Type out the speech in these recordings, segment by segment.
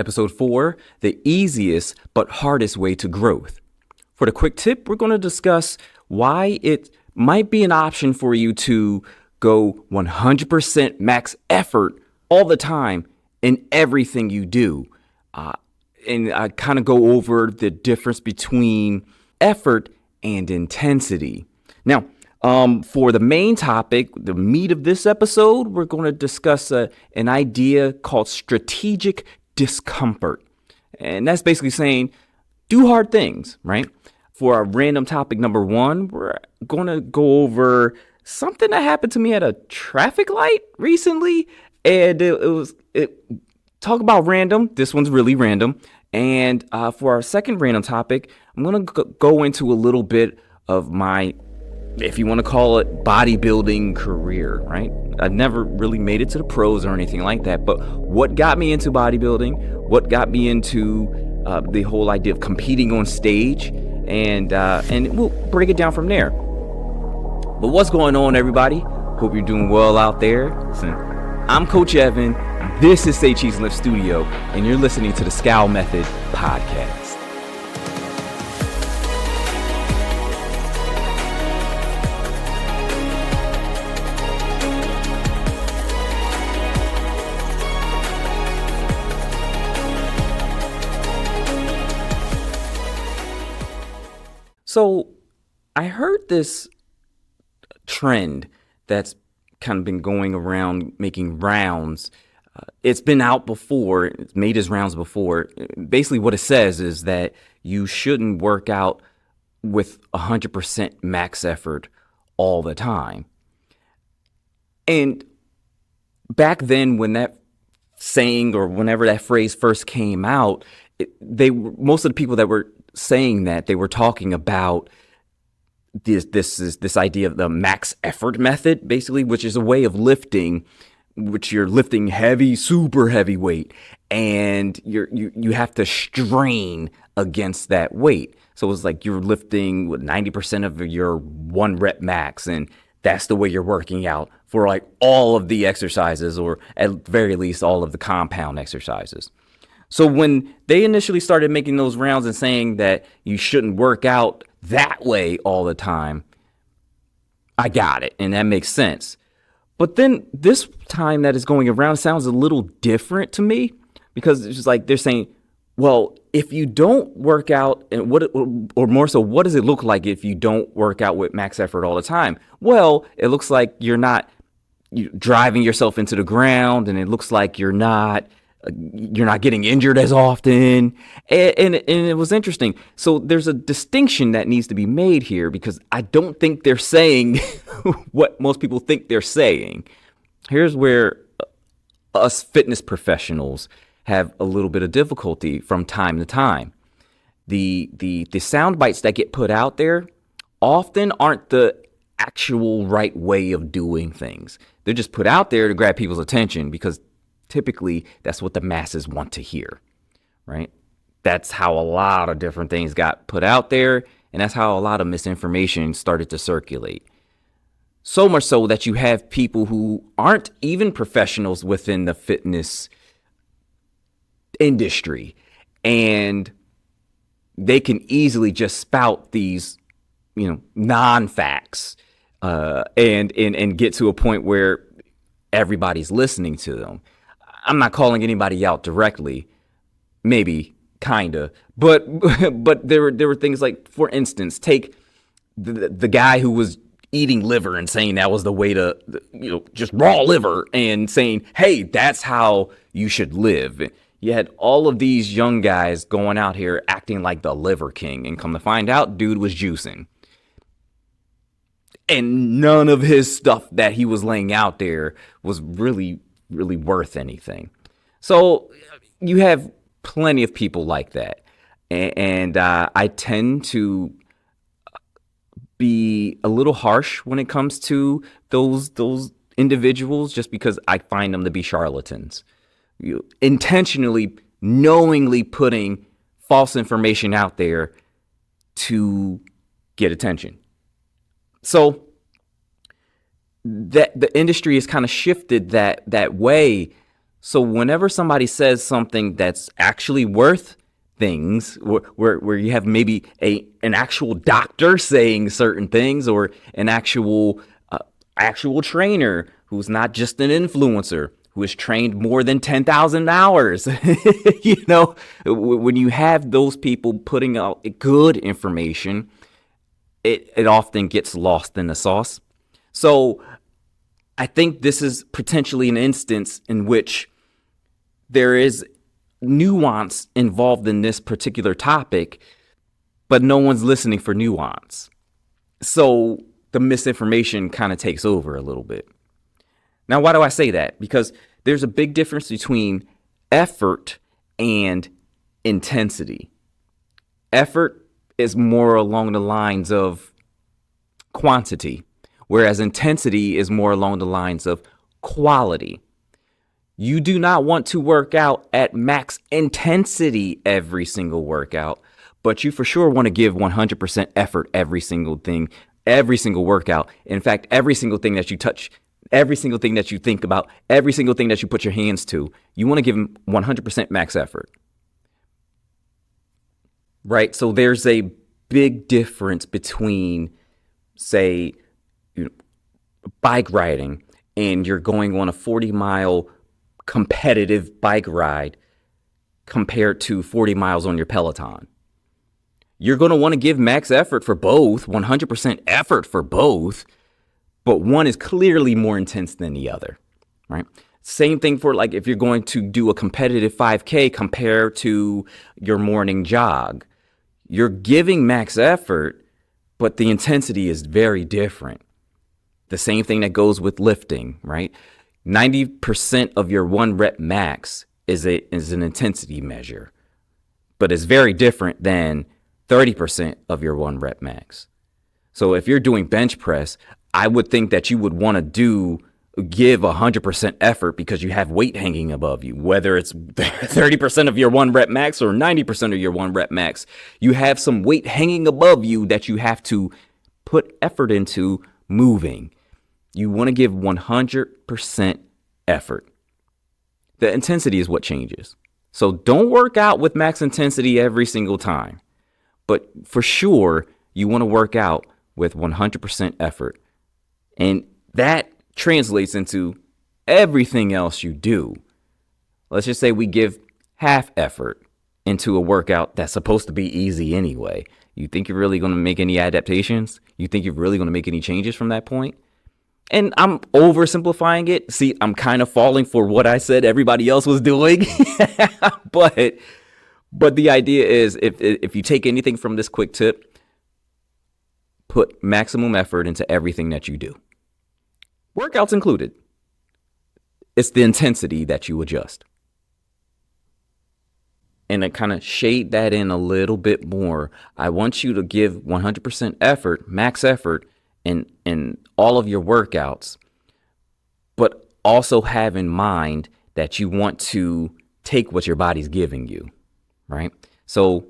Episode 4, the easiest but hardest way to growth. For the quick tip, we're going to discuss why it might be an option for you to go 100% max effort all the time in everything you do. And I kind of go over the difference between effort and intensity. Now, for the main topic, the meat of this episode, we're going to discuss an idea called strategic discomfort. And that's basically saying do hard things, right? For our random topic number 1, we're going to go over something that happened to me at a traffic light recently. And talk about random. This one's really random. And for our second random topic, I'm going to go into a little bit of my, if you want to call it, bodybuilding career, right? I've never really made it to the pros or anything like that. But what got me into bodybuilding, what got me into the whole idea of competing on stage, and we'll break it down from there. But what's going on, everybody? Hope you're doing well out there. Listen, I'm Coach Evan. This is Say Cheese Lift Studio, and you're listening to the S.C.A.L Method podcast. So I heard this trend that's kind of been going around, making rounds. It's been out before. It's made its rounds before. Basically, what it says is that you shouldn't work out with 100% max effort all the time. And back then, when that saying or whenever that phrase first came out, most of the people that were saying that, they were talking about this idea of the max effort method, basically, which is a way of lifting, which you're lifting heavy, super heavy weight, and you have to strain against that weight. So it's like you're lifting with 90% of your 1 rep max, and that's the way you're working out for like all of the exercises, or at the very least all of the compound exercises. So when they initially started making those rounds and saying that you shouldn't work out that way all the time, I got it, and that makes sense. But then this time that is going around sounds a little different to me, because it's just like they're saying, well, if you don't work out, and or more so, what does it look like if you don't work out with max effort all the time? Well, it looks like you're not driving yourself into the ground, and it looks like you're not getting injured as often. And it was interesting. So there's a distinction that needs to be made here, because I don't think they're saying what most people think they're saying. Here's where us fitness professionals have a little bit of difficulty from time to time. The sound bites that get put out there often aren't the actual right way of doing things. They're just put out there to grab people's attention, because typically that's what the masses want to hear, right? That's how a lot of different things got put out there, and that's how a lot of misinformation started to circulate. So much so that you have people who aren't even professionals within the fitness industry, and they can easily just spout these, non-facts, and get to a point where everybody's listening to them. I'm not calling anybody out directly, maybe, kinda, but there were things like, for instance, take the guy who was eating liver and saying that was the way to, just raw liver, and saying, hey, that's how you should live. You had all of these young guys going out here acting like the liver king, and come to find out, dude was juicing. And none of his stuff that he was laying out there was really worth anything. So you have plenty of people like that. And I tend to be a little harsh when it comes to those individuals, just because I find them to be charlatans. Intentionally, knowingly putting false information out there to get attention. So that the industry has kind of shifted that way So whenever somebody says something that's actually worth things, where you have maybe an actual doctor saying certain things, or an actual trainer who's not just an influencer, who has trained more than 10,000 hours, when you have those people putting out good information, it often gets lost in the sauce. So I think this is potentially an instance in which there is nuance involved in this particular topic, but no one's listening for nuance. So the misinformation kind of takes over a little bit. Now, why do I say that? Because there's a big difference between effort and intensity. Effort is more along the lines of quantity, whereas intensity is more along the lines of quality. You do not want to work out at max intensity every single workout, but you for sure want to give 100% effort every single workout. In fact, every single thing that you touch, every single thing that you think about, every single thing that you put your hands to, you want to give them 100% max effort. Right? So there's a big difference between, say, bike riding, and you're going on a 40-mile competitive bike ride compared to 40 miles on your Peloton. You're going to want to give max effort for both, 100% effort for both, but one is clearly more intense than the other, right? Same thing for, like, if you're going to do a competitive 5K compared to your morning jog. You're giving max effort, but the intensity is very different. The same thing that goes with lifting, right? 90% of your 1 rep max is an intensity measure, but it's very different than 30% of your 1 rep max. So if you're doing bench press, I would think that you would want to give 100% effort because you have weight hanging above you, whether it's 30% of your 1 rep max or 90% of your 1 rep max. You have some weight hanging above you that you have to put effort into moving. You want to give 100% effort. The intensity is what changes. So don't work out with max intensity every single time. But for sure, you want to work out with 100% effort. And that translates into everything else you do. Let's just say we give half effort into a workout that's supposed to be easy anyway. You think you're really going to make any adaptations? You think you're really going to make any changes from that point? And I'm oversimplifying it. See, I'm kind of falling for what I said everybody else was doing. But the idea is, if you take anything from this quick tip, put maximum effort into everything that you do. Workouts included. It's the intensity that you adjust. And to kind of shade that in a little bit more, I want you to give 100% effort, max effort, in all of your workouts, but also have in mind that you want to take what your body's giving you, right? So,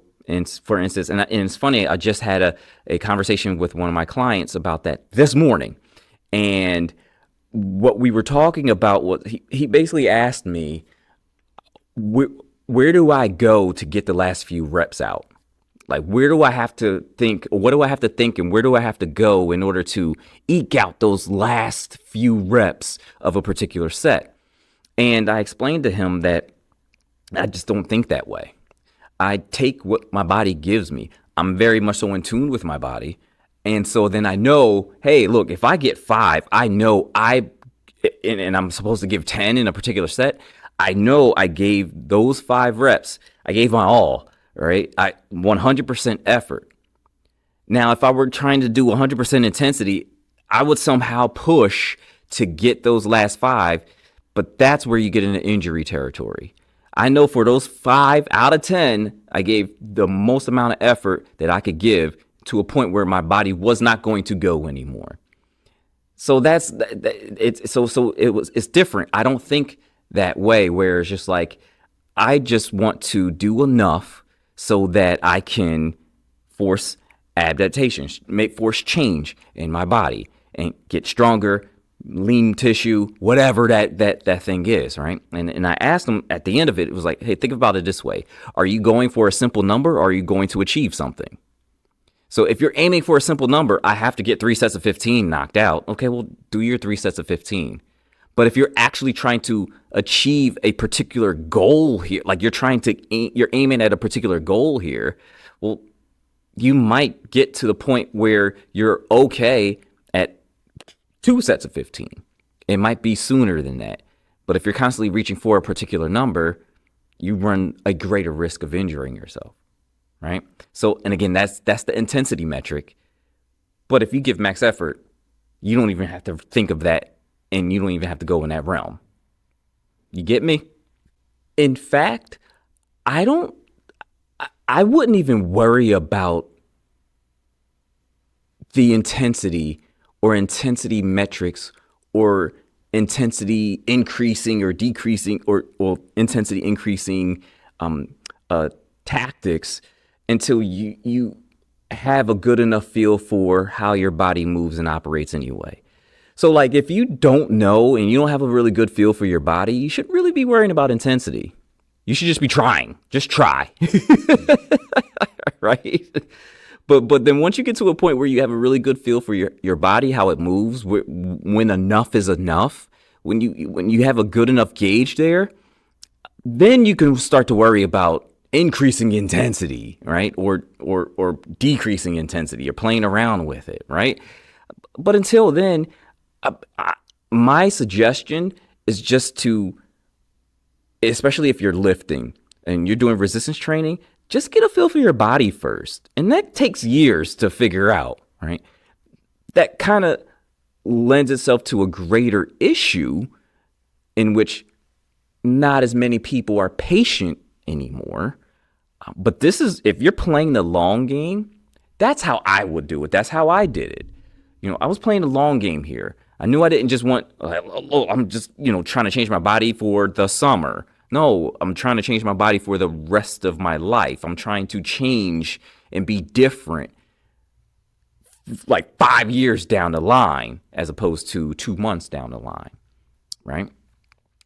for instance, and it's funny, I just had a conversation with one of my clients about that this morning, and what we were talking about was he basically asked me, where do I go to get the last few reps out? Like, where do I have to think, or what do I have to think, and where do I have to go in order to eke out those last few reps of a particular set? And I explained to him that I just don't think that way. I take what my body gives me. I'm very much so in tune with my body. And so then I know, hey, look, if I get 5, I know and I'm supposed to give 10 in a particular set. I know I gave those 5 reps. I gave my all. Right? 100% effort. Now, if I were trying to do 100% intensity, I would somehow push to get those last 5, but that's where you get into injury territory. I know for those 5 out of 10, I gave the most amount of effort that I could give to a point where my body was not going to go anymore. So it's different. I don't think that way, where it's just like, I just want to do enough so that I can force adaptations, force change in my body and get stronger, lean tissue, whatever that thing is, right? And I asked them at the end of it, it was like, hey, think about it this way. Are you going for a simple number or are you going to achieve something? So if you're aiming for a simple number, I have to get 3 sets of 15 knocked out. Okay, well, do your 3 sets of 15. But if you're actually trying to achieve a particular goal here, like you're aiming at a particular goal here, well, you might get to the point where you're okay at 2 sets of 15. It might be sooner than that. But if you're constantly reaching for a particular number, you run a greater risk of injuring yourself, right? So, and again, that's the intensity metric. But if you give max effort, you don't even have to think of that, and you don't even have to go in that realm. You get me? In fact, I wouldn't even worry about the intensity or intensity metrics or intensity increasing or decreasing or intensity increasing tactics until you have a good enough feel for how your body moves and operates anyway. So like if you don't know and you don't have a really good feel for your body, you shouldn't really be worrying about intensity. You should just be trying. Just try. Right? But then once you get to a point where you have a really good feel for your body, how it moves, when enough is enough, when you have a good enough gauge there, then you can start to worry about increasing intensity, right? Or decreasing intensity, or playing around with it, right? But until then, my suggestion is just to, especially if you're lifting and you're doing resistance training, just get a feel for your body first. And that takes years to figure out, right? That kind of lends itself to a greater issue in which not as many people are patient anymore. But this is, if you're playing the long game, that's how I would do it. That's how I did it. I was playing the long game here. I knew I didn't just want, I'm just, trying to change my body for the summer. No, I'm trying to change my body for the rest of my life. I'm trying to change and be different like 5 years down the line as opposed to 2 months down the line, right?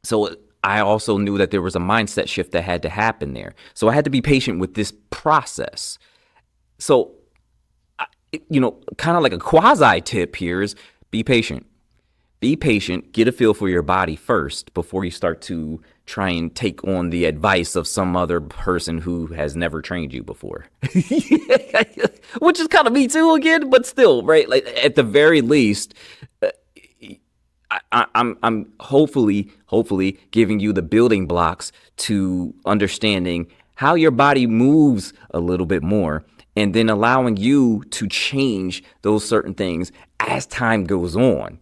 So I also knew that there was a mindset shift that had to happen there. So I had to be patient with this process. So, kind of like a quasi tip here is be patient. Be patient, get a feel for your body first before you start to try and take on the advice of some other person who has never trained you before. Which is kind of me too again, but still, right? Like at the very least, I'm hopefully giving you the building blocks to understanding how your body moves a little bit more, and then allowing you to change those certain things as time goes on.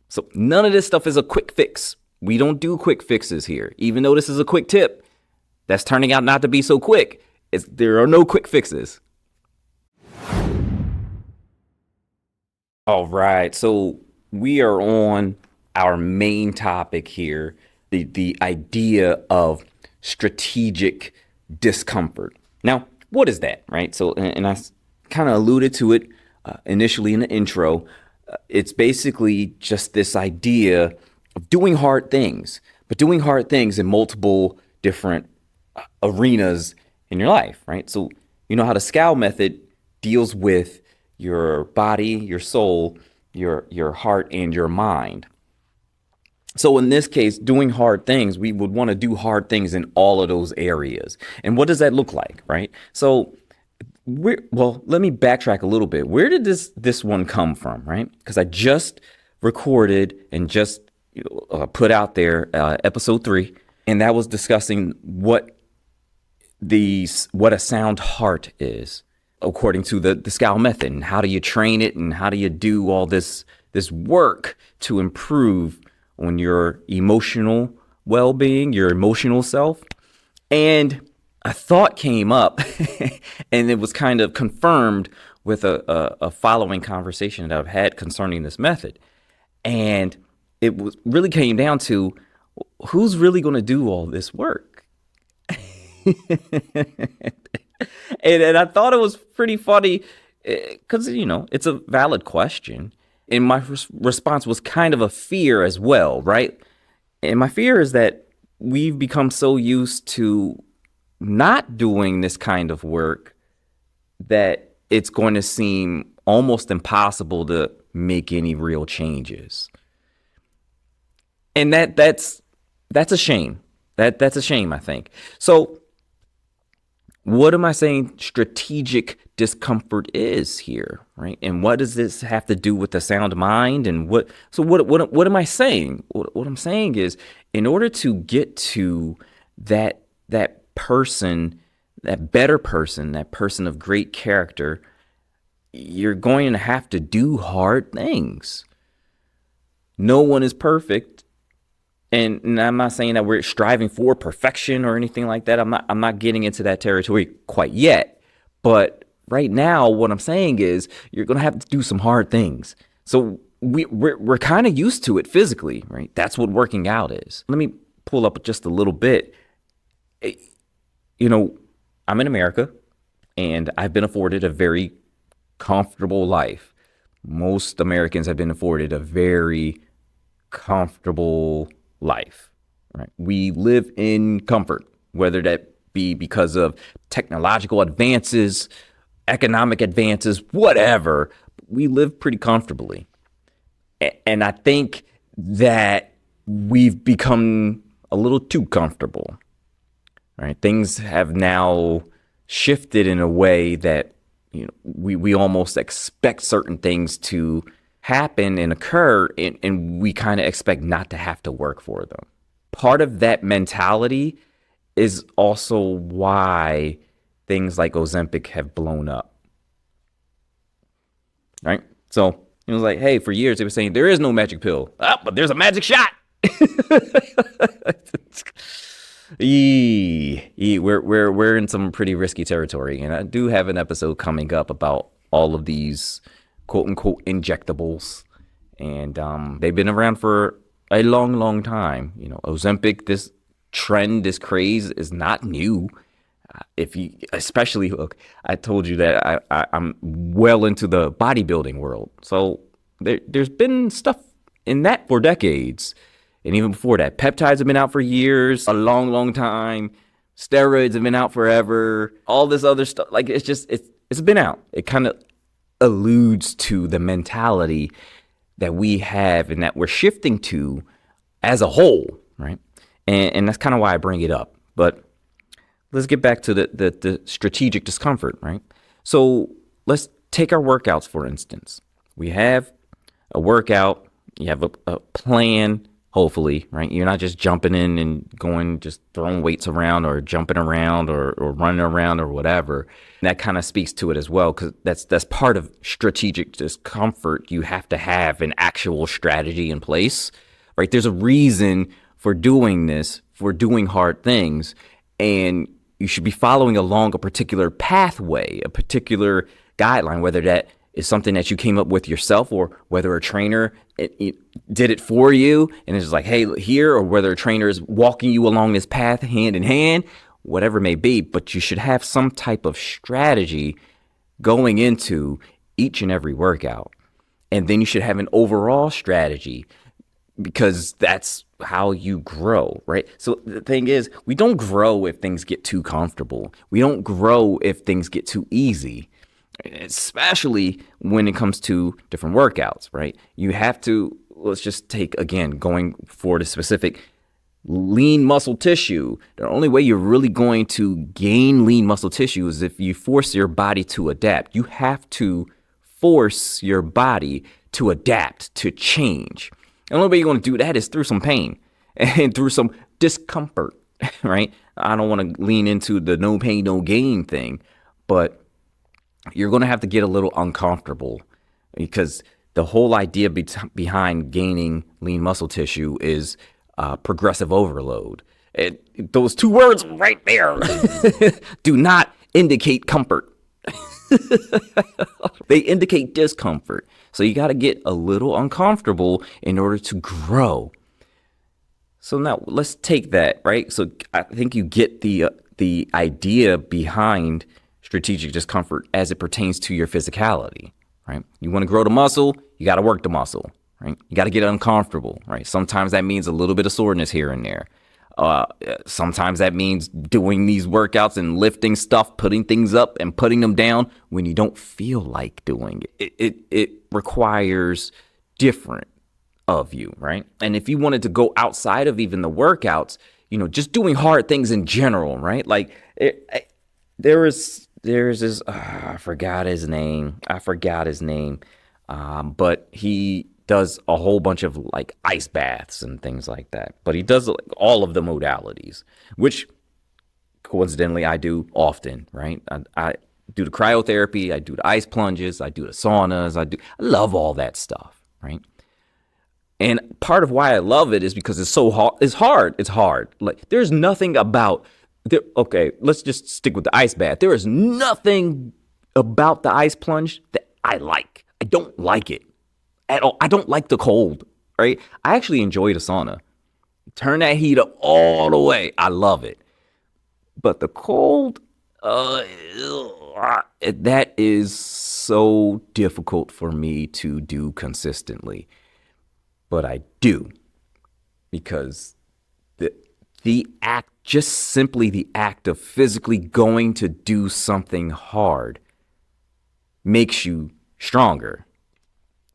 So none of this stuff is a quick fix. We don't do quick fixes here. Even though this is a quick tip, that's turning out not to be so quick. There are no quick fixes. All right, so we are on our main topic here, the idea of strategic discomfort. Now, what is that, right? So, and I kind of alluded to it initially in the intro. It's basically just this idea of doing hard things, but doing hard things in multiple different arenas in your life, right? So you know how the S.C.A.L method deals with your body, your soul, your heart, and your mind. So in this case, doing hard things, we would want to do hard things in all of those areas. And what does that look like, right? So let me backtrack a little bit. Where did this one come from, right? Because I just recorded and just put out there episode 3, and that was discussing what a sound heart is according to the S.C.A.L method, and how do you train it, and how do you do all this work to improve on your emotional well-being, your emotional self. And a thought came up and it was kind of confirmed with a following conversation that I've had concerning this method. And it really came down to, who's really going to do all this work? and I thought it was pretty funny because, it's a valid question. And my response was kind of a fear as well, right? And my fear is that we've become so used to not doing this kind of work that it's going to seem almost impossible to make any real changes. And that's a shame. That's a shame, I think. So what am I saying strategic discomfort is here, right? And what does this have to do with the sound mind? And what am I saying? What I'm saying is, in order to get to that person, that better person, that person of great character, you're going to have to do hard things. No one is perfect. And I'm not saying that we're striving for perfection or anything like that. I'm not getting into that territory quite yet. But right now, what I'm saying is you're going to have to do some hard things. So we're kind of used to it physically, right? That's what working out is. Let me pull up just a little bit. You know, I'm in America, and I've been afforded a very comfortable life. Most Americans have been afforded a very comfortable life, right? We live in comfort, whether that be because of technological advances, economic advances, whatever. We live pretty comfortably. And I think that we've become a little too comfortable, right? Things have now shifted in a way that, you know, we almost expect certain things to happen and occur, and we kind of expect not to have to work for them. Part of that mentality is also why things like Ozempic have blown up, right? So it was like, hey, for years they were saying there is no magic pill, but there's a magic shot. We're in some pretty risky territory, and I do have an episode coming up about all of these quote unquote injectables, and they've been around for a long time. You know, Ozempic, this trend, this craze is not new. If you, especially, look, I told you that I'm well into the bodybuilding world, so there's been stuff in that for decades, and even before that, peptides have been out for years, a long time. Steroids have been out forever. All this other stuff, like it's been out. It kind of alludes to the mentality that we have and that we're shifting to as a whole, right? And that's kind of why I bring it up. But let's get back to the strategic discomfort, right? So let's take our workouts, for instance. We have a workout, you have a plan, hopefully, right? You're not just jumping in and going, just throwing weights around or jumping around or running around or whatever. And that kind of speaks to it as well, because that's part of strategic discomfort. You have to have an actual strategy in place, right? There's a reason for doing this, for doing hard things, and you should be following along a particular pathway, a particular guideline, whether that is something that you came up with yourself or whether a trainer it did it for you and it's just like, hey, here, or whether a trainer is walking you along this path hand in hand, whatever it may be. But you should have some type of strategy going into each and every workout. And then you should have an overall strategy, because that's how you grow, right? So the thing is, we don't grow if things get too comfortable. We don't grow if things get too easy, especially when it comes to different workouts, right? You have to, let's just take, again, going for the specific lean muscle tissue. The only way you're really going to gain lean muscle tissue is if you force your body to adapt. You have to force your body to adapt, to change. The only way you're going to do that is through some pain and through some discomfort, right? I don't want to lean into the no pain, no gain thing, but you're going to have to get a little uncomfortable, because the whole idea behind gaining lean muscle tissue is progressive overload. Those two words right there do not indicate comfort. They indicate discomfort. So you got to get a little uncomfortable in order to grow. So now let's take that, right? So I think you get the idea behind strategic discomfort as it pertains to your physicality, right? You want to grow the muscle, you got to work the muscle, right? You got to get uncomfortable, right? Sometimes that means a little bit of soreness here and there. Sometimes that means doing these workouts and lifting stuff, putting things up and putting them down when you don't feel like doing it. It requires different of you, right? And if you wanted to go outside of even the workouts, just doing hard things in general, right? Like there's this, I forgot his name, but he does a whole bunch of like ice baths and things like that. But he does like all of the modalities, which coincidentally I do often, right? I do the cryotherapy, I do the ice plunges, I do the saunas, I love all that stuff, right? And part of why I love it is because it's so hard. It's hard. Like there's nothing about okay, let's just stick with the ice bath. There is nothing about the ice plunge that I like. I don't like it at all. I don't like the cold, right? I actually enjoy the sauna. Turn that heat up all the way. I love it. But the cold, that is so difficult for me to do consistently. But I do, because the act, just simply the act of physically going to do something hard makes you stronger,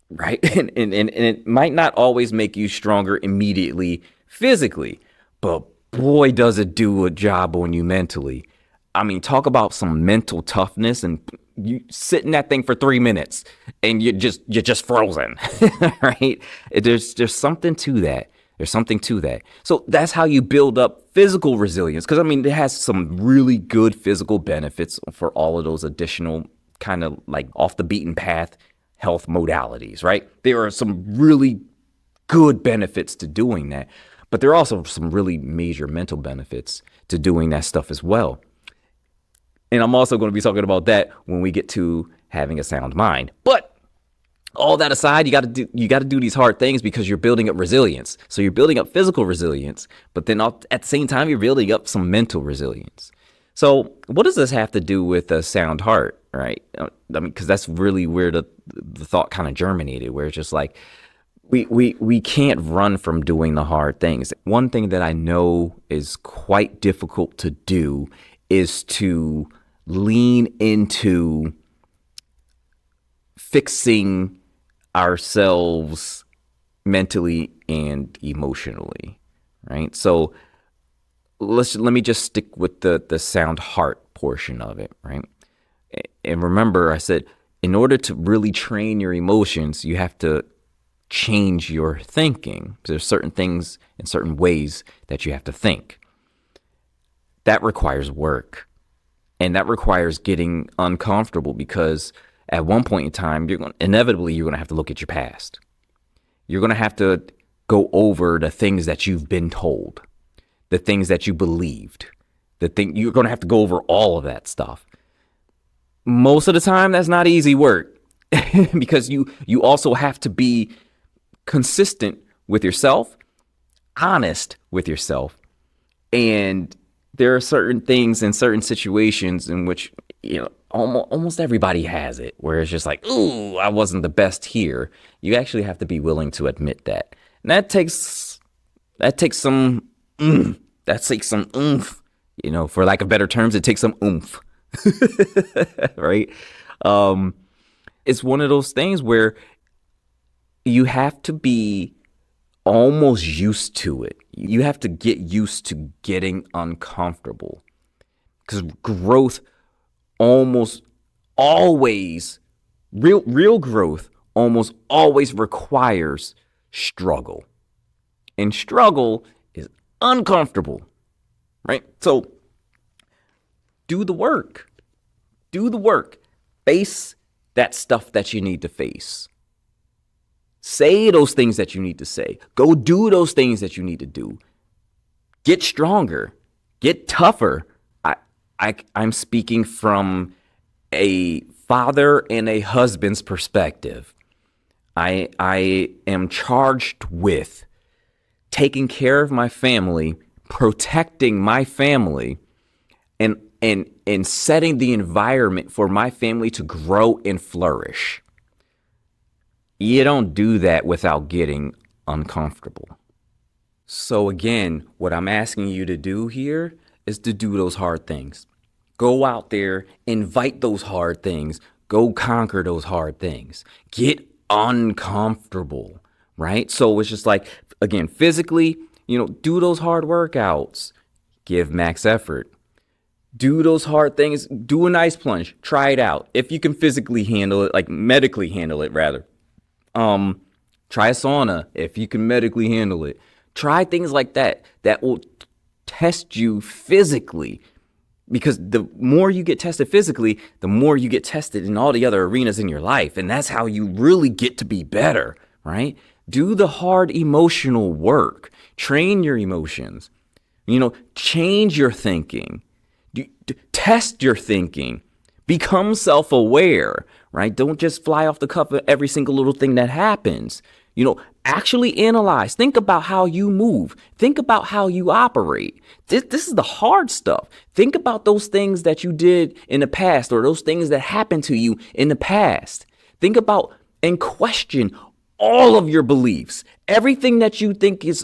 right? And it might not always make you stronger immediately physically, but boy, does it do a job on you mentally. I mean, talk about some mental toughness, and you sit in that thing for 3 minutes and you're just frozen, right? There's something to that. There's something to that. So that's how you build up physical resilience. Because I mean, it has some really good physical benefits for all of those additional kind of like off the beaten path health modalities, right? There are some really good benefits to doing that, but there are also some really major mental benefits to doing that stuff as well. And I'm also going to be talking about that when we get to having a sound mind. But all that aside, you got to do these hard things because you're building up resilience. So you're building up physical resilience, but then at the same time, you're building up some mental resilience. So what does this have to do with a sound heart, right? I mean, because that's really where the thought kind of germinated, where it's just like, we can't run from doing the hard things. One thing that I know is quite difficult to do is to lean into fixing ourselves mentally and emotionally, right? So let me just stick with the sound heart portion of it, right? And remember, I said, in order to really train your emotions, you have to change your thinking. There's certain things and certain ways that you have to think. That requires work. And that requires getting uncomfortable, because at one point in time, you're going to have to look at your past. You're going to have to go over the things that you've been told, the things that you believed, you're going to have to go over all of that stuff. Most of the time, that's not easy work because you also have to be consistent with yourself, honest with yourself, and there are certain things in certain situations in which, almost everybody has it, where it's just like, ooh, I wasn't the best here. You actually have to be willing to admit that. And that takes some oomph, for lack of better terms, it takes some oomph, right? It's one of those things where you have to be almost used to it. You have to get used to getting uncomfortable, because growth almost always, real growth almost always requires struggle. And struggle is uncomfortable, right? So do the work. Face that stuff that you need to face. Say those things that you need to say. Go do those things that you need to do. Get stronger. Get tougher. I'm speaking from a father and a husband's perspective. I am charged with taking care of my family, protecting my family, and setting the environment for my family to grow and flourish. You don't do that without getting uncomfortable. So again, what I'm asking you to do here is to do those hard things. Go out there, invite those hard things, go conquer those hard things. Get uncomfortable, right? So it's just like, again, physically, do those hard workouts, give max effort. Do those hard things, do an ice plunge, try it out. If you can physically handle it, like medically handle it rather. Try a sauna if you can medically handle it. Try things like that will test you physically, because the more you get tested physically, the more you get tested in all the other arenas in your life. And that's how you really get to be better, right? Do the hard emotional work. Train your emotions. Change your thinking. Test your thinking. Become self-aware, right? Don't just fly off the cuff of every single little thing that happens. Actually analyze. Think about how you move. Think about how you operate. This is the hard stuff. Think about those things that you did in the past, or those things that happened to you in the past. Think about and question all of your beliefs. Everything that you think is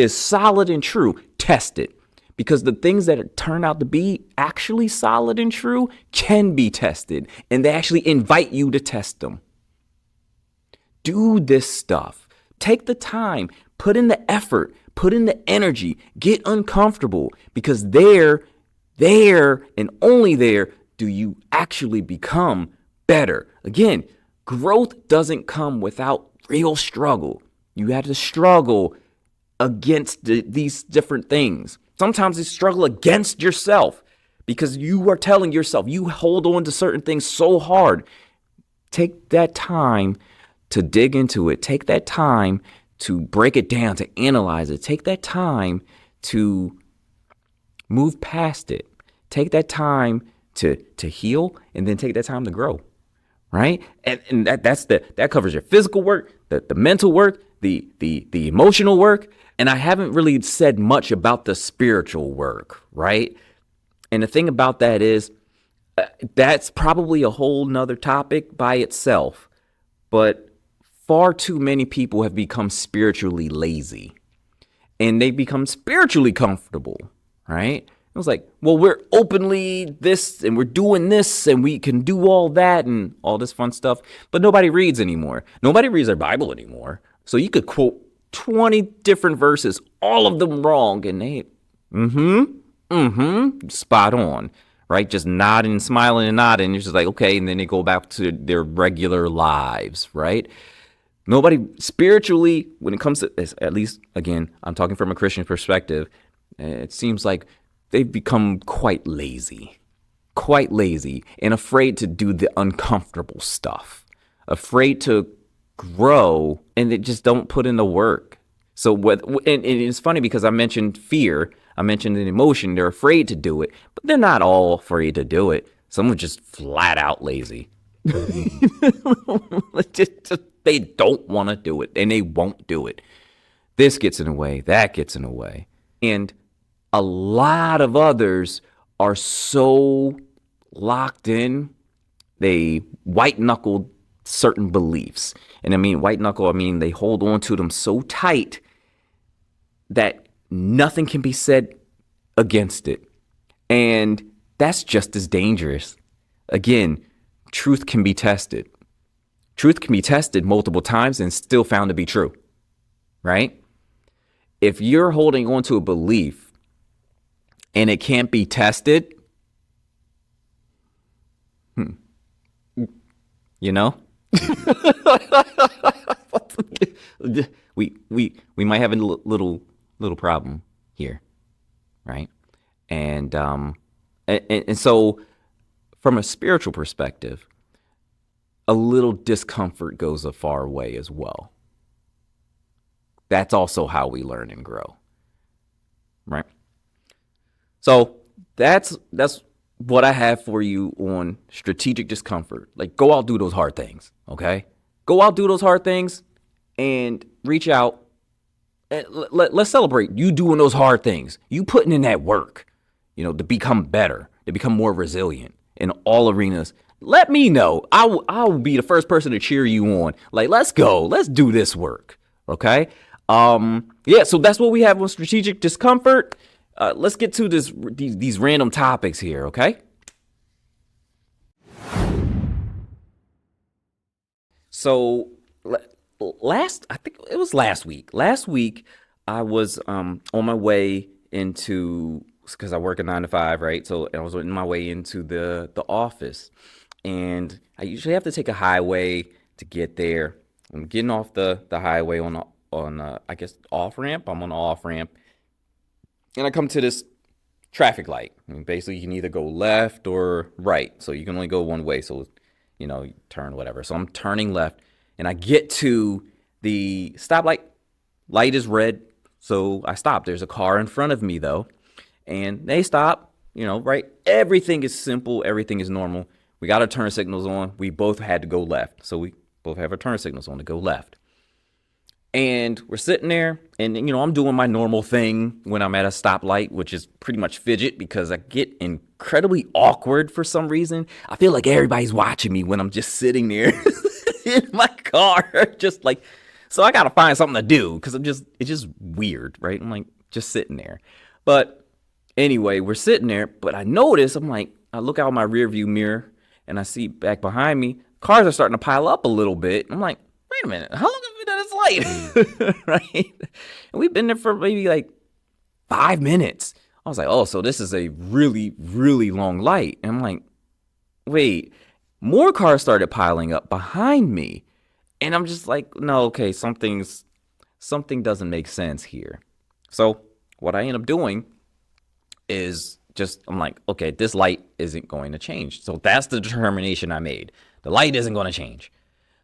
solid and true, test it. Because the things that turn out to be actually solid and true can be tested, and they actually invite you to test them. Do this stuff. Take the time, put in the effort, put in the energy, get uncomfortable, because there, and only there do you actually become better. Again, growth doesn't come without real struggle. You have to struggle against these different things. Sometimes it's struggle against yourself, because you are telling yourself, you hold on to certain things so hard. Take that time to dig into it. Take that time to break it down, to analyze it. Take that time to move past it. Take that time to heal, and then take that time to grow, right? And that covers your physical work, the mental work, the emotional work. And I haven't really said much about the spiritual work, right? And the thing about that is, that's probably a whole nother topic by itself. But far too many people have become spiritually lazy, and they become spiritually comfortable, right? It was like, well, we're openly this, and we're doing this, and we can do all that and all this fun stuff. But nobody reads anymore. Nobody reads their Bible anymore. So you could quote 20 different verses, all of them wrong, and they, spot on, right? Just nodding and smiling and nodding. You're just like, okay, and then they go back to their regular lives, right? Nobody spiritually, when it comes to, at least, again, I'm talking from a Christian perspective, it seems like they've become quite lazy and afraid to do the uncomfortable stuff, afraid to grow, and they just don't put in the work. So and it's funny, because I mentioned fear, I mentioned an emotion. They're afraid to do it, but they're not all afraid to do it. Some are just flat out lazy. They don't want to do it, and they won't do it. This gets in the way, that gets in the way. And a lot of others are so locked in, they white-knuckled certain beliefs. And I mean white-knuckle, they hold on to them so tight that nothing can be said against it. And that's just as dangerous. Again, truth can be tested. Truth can be tested multiple times and still found to be true, right? If you're holding on to a belief and it can't be tested, we might have a little problem here, right? And so from a spiritual perspective, a little discomfort goes a far way as well. That's also how we learn and grow, right? So that's what I have for you on strategic discomfort. Like, go out, do those hard things, okay? Go out, do those hard things, and reach out. And let's celebrate you doing those hard things. You putting in that work, to become better, to become more resilient in all arenas let me know. I will be the first person to cheer you on. Like, let's go. Let's do this work. Okay. Yeah. So that's what we have on strategic discomfort. Let's get to these random topics here. Okay. So I think it was last week. Last week, I was on my way into, because I work a 9 to 5, right? So I was on my way into the office, and I usually have to take a highway to get there. I'm getting off the highway on I guess off ramp. I'm on the off ramp, and I come to this traffic light. I mean, basically, you can either go left or right, so you can only go one way. So, you turn whatever. So I'm turning left, and I get to the stoplight. Light is red, so I stop. There's a car in front of me though, and they stop. Right? Everything is simple. Everything is normal. We got our turn signals on. We both had to go left, so we both have our turn signals on to go left. And we're sitting there, and I'm doing my normal thing when I'm at a stoplight, which is pretty much fidget, because I get incredibly awkward for some reason. I feel like everybody's watching me when I'm just sitting there in my car, just like, so I gotta find something to do, because it's just weird, right? I'm like just sitting there. But anyway, we're sitting there, but I notice, I look out my rear view mirror, and I see back behind me, cars are starting to pile up a little bit. I'm like, wait a minute, how long have we done this light? Right? And we've been there for maybe like 5 minutes. I was like, oh, so this is a really, really long light. And I'm like, wait, more cars started piling up behind me. And I'm just like, no, okay, something doesn't make sense here. So what I end up doing is I'm like, okay, this light isn't going to change. So that's the determination I made. The light isn't going to change.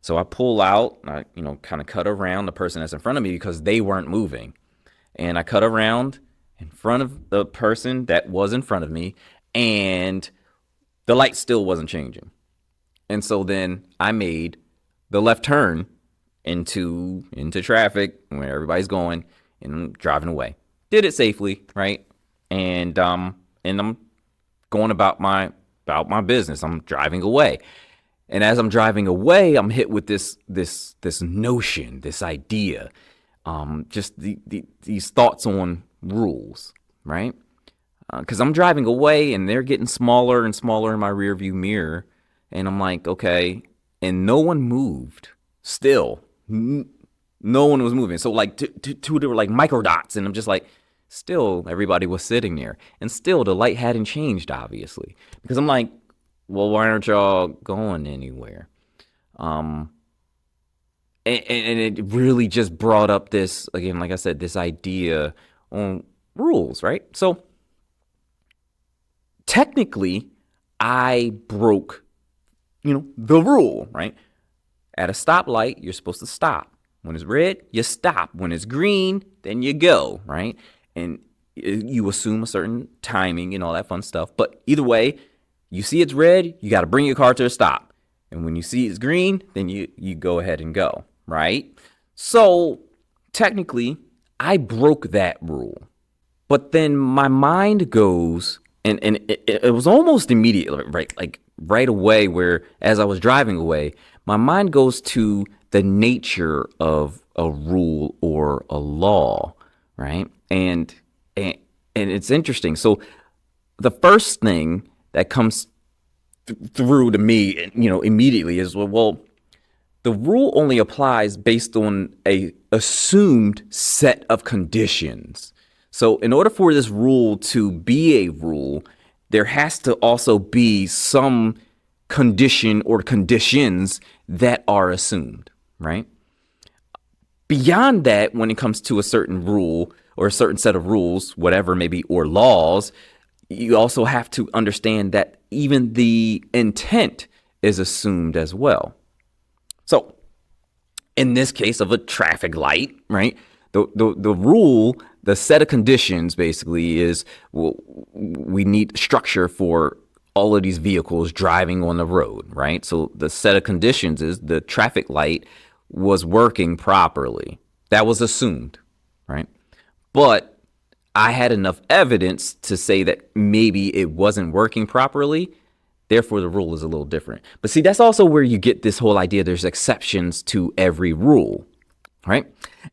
So I pull out, I, kind of cut around the person that's in front of me, because they weren't moving. And I cut around in front of the person that was in front of me, and the light still wasn't changing. And so then I made the left turn into traffic where everybody's going, and I'm driving away. Did it safely, right? And I'm going about my business. I'm driving away. And as I'm driving away, I'm hit with this notion, this idea, just these thoughts on rules, right? Because I'm driving away, and they're getting smaller and smaller in my rearview mirror, and I'm like, okay, and no one moved. Still, no one was moving. So like two, they were like micro dots, and I'm just like, still everybody was sitting there, and still the light hadn't changed, obviously, because I'm like, well, why aren't y'all going anywhere? And it really just brought up this, again, like I said, this idea on rules, right? So technically, I broke, the rule, right? At a stoplight, you're supposed to stop. When it's red, you stop. When it's green, then you go, right? And you assume a certain timing and all that fun stuff. But either way, you see it's red, you got to bring your car to a stop. And when you see it's green, then you go ahead and go, right? So technically, I broke that rule. But then my mind goes, and it was almost immediate, right? Like right away, where as I was driving away, my mind goes to the nature of a rule or a law, right? And it's interesting. So the first thing that comes through to me, immediately is, well, the rule only applies based on a assumed set of conditions. So in order for this rule to be a rule, there has to also be some condition or conditions that are assumed, right? Beyond that, when it comes to a certain rule or a certain set of rules, whatever maybe, or laws, you also have to understand that even the intent is assumed as well. So in this case of a traffic light, right, the rule, the set of conditions basically is, well, we need structure for all of these vehicles driving on the road, right? So the set of conditions is the traffic light was working properly. That was assumed, right? But I had enough evidence to say that maybe it wasn't working properly, Therefore, the rule is a little different. But see, that's also where you get this whole idea there's exceptions to every rule, right?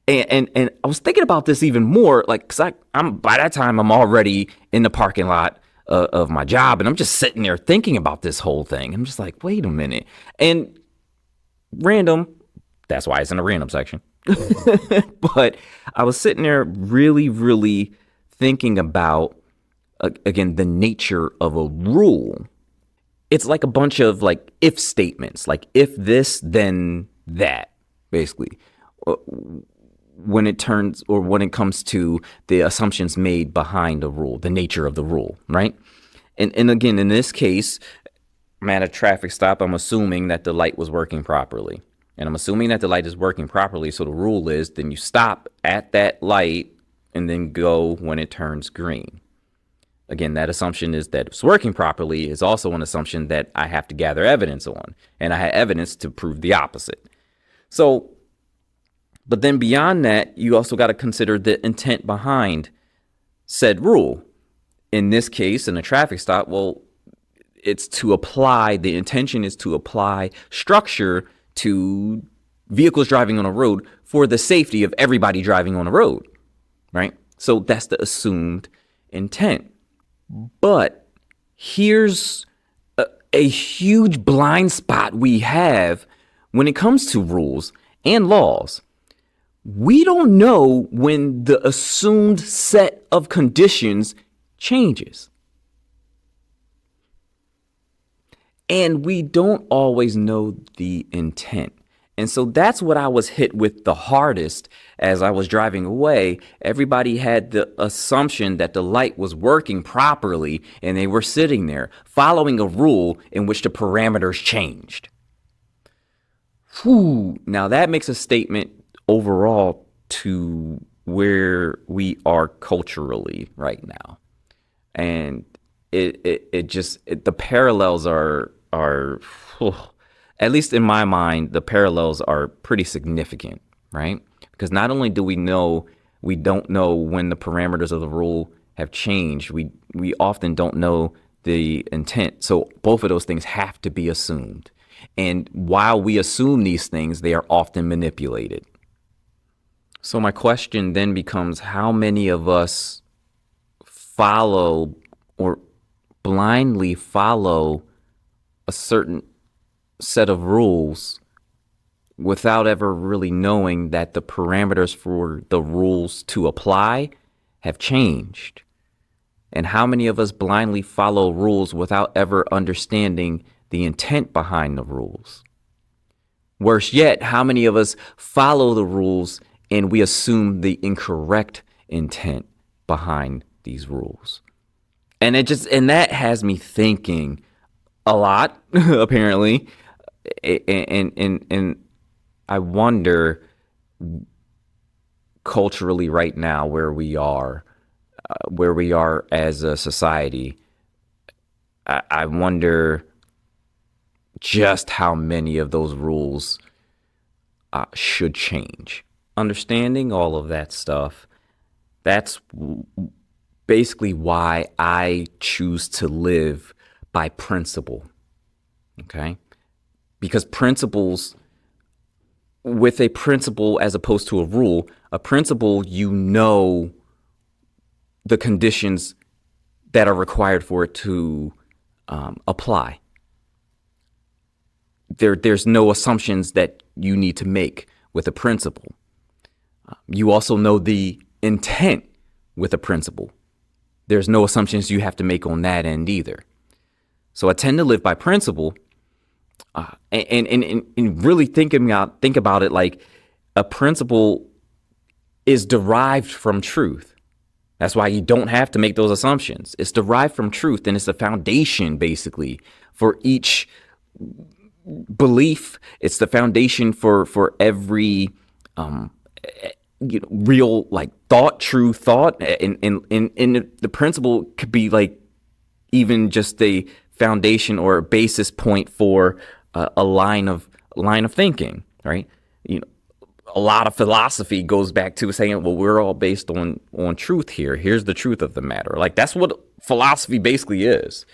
And I was thinking about this even more, like, because I'm by that time, I'm already in the parking lot of my job, and I'm just sitting there thinking about this whole thing. I'm just like, wait a minute. And random, that's why it's in the random section. But I was sitting there really, really thinking about, again, the nature of a rule. It's like a bunch of like if statements, like if this, then that, basically, when it comes to the assumptions made behind a rule, the nature of the rule, right? And again, in this case, I'm at a traffic stop. I'm assuming that the light was working properly. And I'm assuming that the light is working properly. So the rule is then you stop at that light and then go when it turns green. Again, that assumption is that it's working properly is also an assumption that I have to gather evidence on. And I had evidence to prove the opposite. So, but then beyond that, you also got to consider the intent behind said rule. In this case, in a traffic stop, well, it's to apply, the intention is to apply structure to vehicles driving on a road for the safety of everybody driving on a road, right? So that's the assumed intent. But here's a huge blind spot we have when it comes to rules and laws. We don't know when the assumed set of conditions changes. And we don't always know the intent. And so that's what I was hit with the hardest as I was driving away. Everybody had the assumption that the light was working properly and they were sitting there following a rule in which the parameters changed. Whew. Now that makes a statement overall to where we are culturally right now. And the parallels are at least in my mind, the parallels are pretty significant, right? Because not only do we don't know when the parameters of the rule have changed, we often don't know the intent. So both of those things have to be assumed. And while we assume these things, they are often manipulated. So my question then becomes, how many of us follow or blindly follow a certain set of rules without ever really knowing that the parameters for the rules to apply have changed? And how many of us blindly follow rules without ever understanding the intent behind the rules? Worse yet, how many of us follow the rules and we assume the incorrect intent behind these rules? And that has me thinking a lot, apparently. And I wonder culturally right now where we are as a society. I wonder just how many of those rules should change. Understanding all of that stuff, that's basically why I choose to live by principle. Okay? Because with a principle as opposed to a principle, you know the conditions that are required for it to apply. There's no assumptions that you need to make with a principle. You also know the intent with a principle. There's no assumptions you have to make on that end either. So I tend to live by principle, and really think about it like a principle is derived from truth. That's why you don't have to make those assumptions. It's derived from truth, and it's the foundation basically for each belief. It's the foundation for every real like thought, true thought, and the principle could be like even just a foundation or a basis point for a line of thinking, right? A lot of philosophy goes back to saying, well, we're all based on truth here. Here's the truth of the matter. Like that's what philosophy basically is.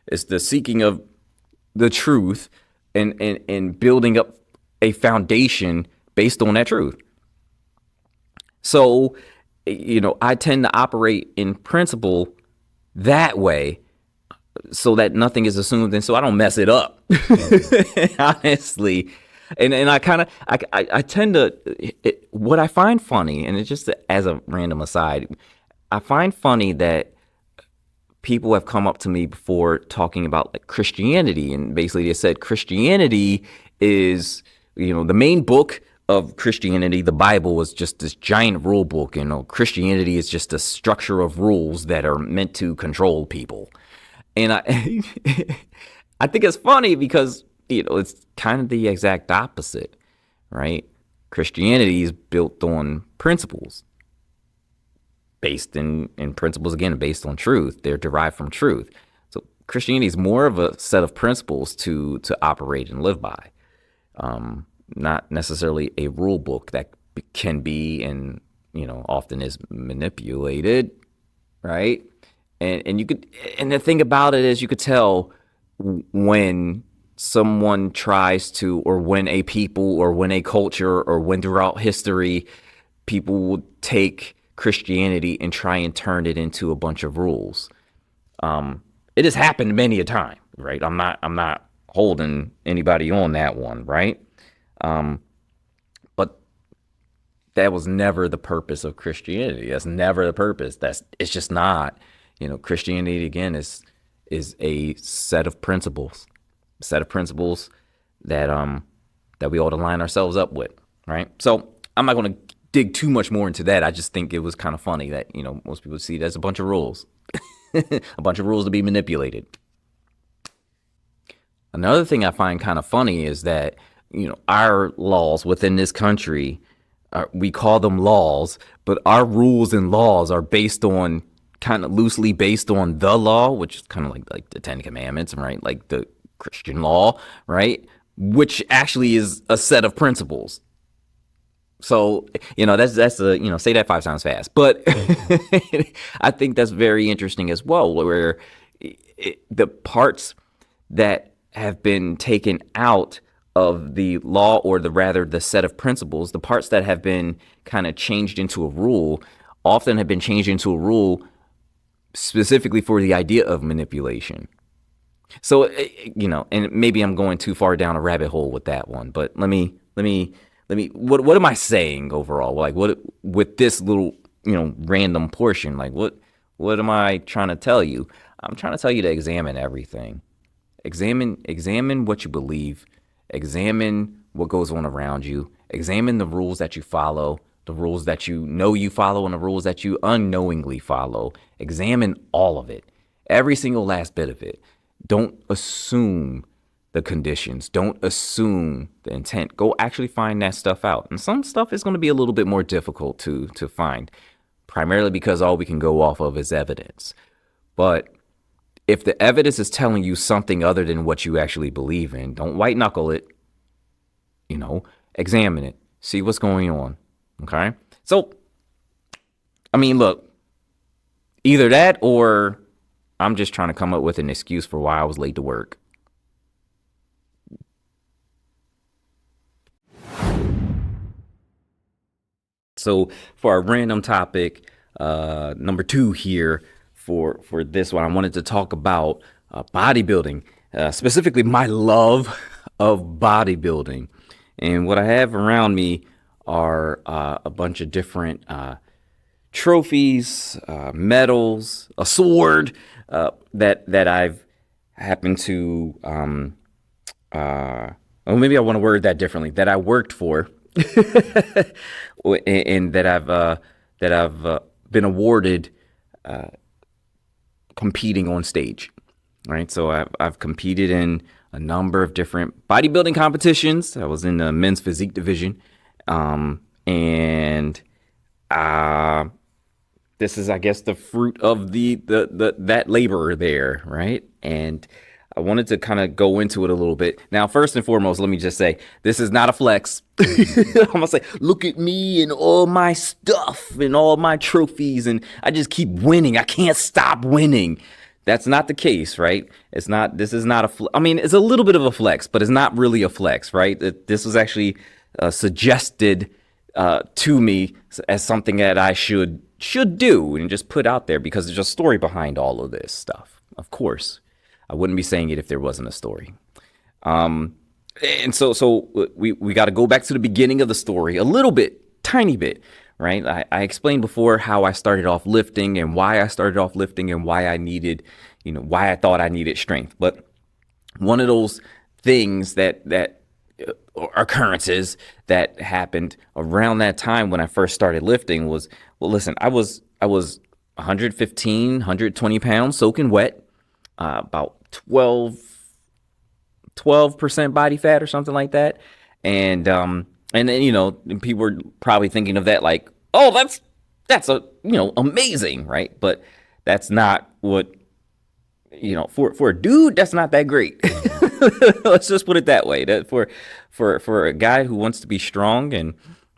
It's the seeking of the truth and building up a foundation based on that truth. So, I tend to operate in principle that way so that nothing is assumed and so I don't mess it up, honestly. And I kind of, I tend to, what I find funny, and it's just as a random aside, I find funny that people have come up to me before talking about like Christianity, and basically they said Christianity is, the main book of Christianity, the Bible, was just this giant rule book. Christianity is just a structure of rules that are meant to control people. And I I think it's funny because, it's kind of the exact opposite, right? Christianity is built on principles, based in principles, again, based on truth. They're derived from truth. So Christianity is more of a set of principles to operate and live by, not necessarily a rule book that can be and often is manipulated, right? And you could, and the thing about it is, you could tell when someone tries to, or when a people, or when a culture, or when throughout history, people will take Christianity and try and turn it into a bunch of rules. It has happened many a time, right? I'm not holding anybody on that one, right? But that was never the purpose of Christianity. That's never the purpose. It's just not. Christianity, again, is a set of principles, that we ought to line ourselves up with, right? So I'm not going to dig too much more into that. I just think it was kind of funny that, most people see it as a bunch of rules, a bunch of rules to be manipulated. Another thing I find kind of funny is that, our laws within this country, we call them laws, but our rules and laws are based on, kind of loosely based on the law, which is kind of like the Ten Commandments, right? Like the Christian law, right? Which actually is a set of principles. So, that's a, say that 5 times fast. But I think that's very interesting as well, where the parts that have been taken out of the law, or the set of principles, the parts that have been kind of changed into a rule, often have been changed into a rule specifically for the idea of manipulation. So, and maybe I'm going too far down a rabbit hole with that one, but let me, what am I saying overall? Like, what, with this little, random portion, like what am I trying to tell you? I'm trying to tell you to examine everything. Examine what you believe. Examine what goes on around you. Examine the rules that you follow, the rules that you follow, and the rules that you unknowingly follow. Examine all of it, every single last bit of it. Don't assume the conditions. Don't assume the intent. Go actually find that stuff out. And some stuff is going to be a little bit more difficult to find, primarily because all we can go off of is evidence. But if the evidence is telling you something other than what you actually believe in, don't white knuckle it. Examine it. See what's going on. Okay? So, look, either that or I'm just trying to come up with an excuse for why I was late to work. So for our random topic, number 2 here for this one, I wanted to talk about bodybuilding, specifically my love of bodybuilding. And what I have around me are a bunch of different trophies, medals, a sword that I've happened to, maybe I want to word that differently, that I worked for, and that I've been awarded competing on stage, right? So I've competed in a number of different bodybuilding competitions. I was in the men's physique division, and this is, I guess, the fruit of that labor there, right? And I wanted to kind of go into it a little bit. Now, first and foremost, let me just say, this is not a flex. I'm gonna say, look at me and all my stuff and all my trophies, and I just keep winning. I can't stop winning. That's not the case, right? It's not. This is not a. I mean, it's a little bit of a flex, but it's not really a flex, right? This was actually suggested to me as something that I should do and just put out there because there's a story behind all of this stuff. Of course, I wouldn't be saying it if there wasn't a story. And so we got to go back to the beginning of the story a little bit, tiny bit, right? I explained before how I started off lifting and why I started off lifting and why I needed, why I thought I needed strength. But one of those things that occurrences that happened around that time when I first started lifting was, well, listen, I was 115, 120 pounds soaking wet, about 12% body fat or something like that. And then, people were probably thinking of that like, oh, that's amazing, right? But that's not what, for a dude, that's not that great. Let's just put it that way. That for a guy who wants to be strong and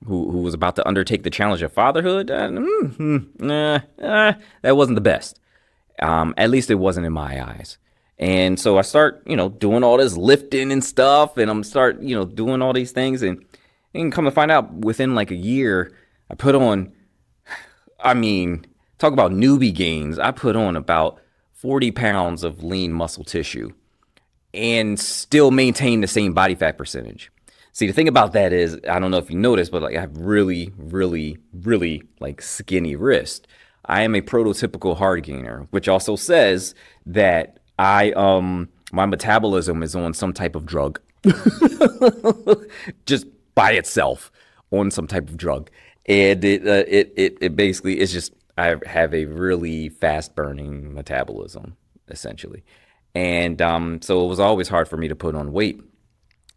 who was about to undertake the challenge of fatherhood, that wasn't the best. At least it wasn't in my eyes. And so I start, doing all this lifting and stuff, and I'm start, doing all these things, and come to find out within like a year, I put on, talk about newbie gains. I put on about 40 pounds of lean muscle tissue and still maintain the same body fat percentage. See, the thing about that is, I don't know if you noticed, but like I have really, really, really like skinny wrist. I am a prototypical hard gainer, which also says that my metabolism is on some type of drug, just by itself on some type of drug. And it basically is just, I have a really fast burning metabolism essentially. And so it was always hard for me to put on weight,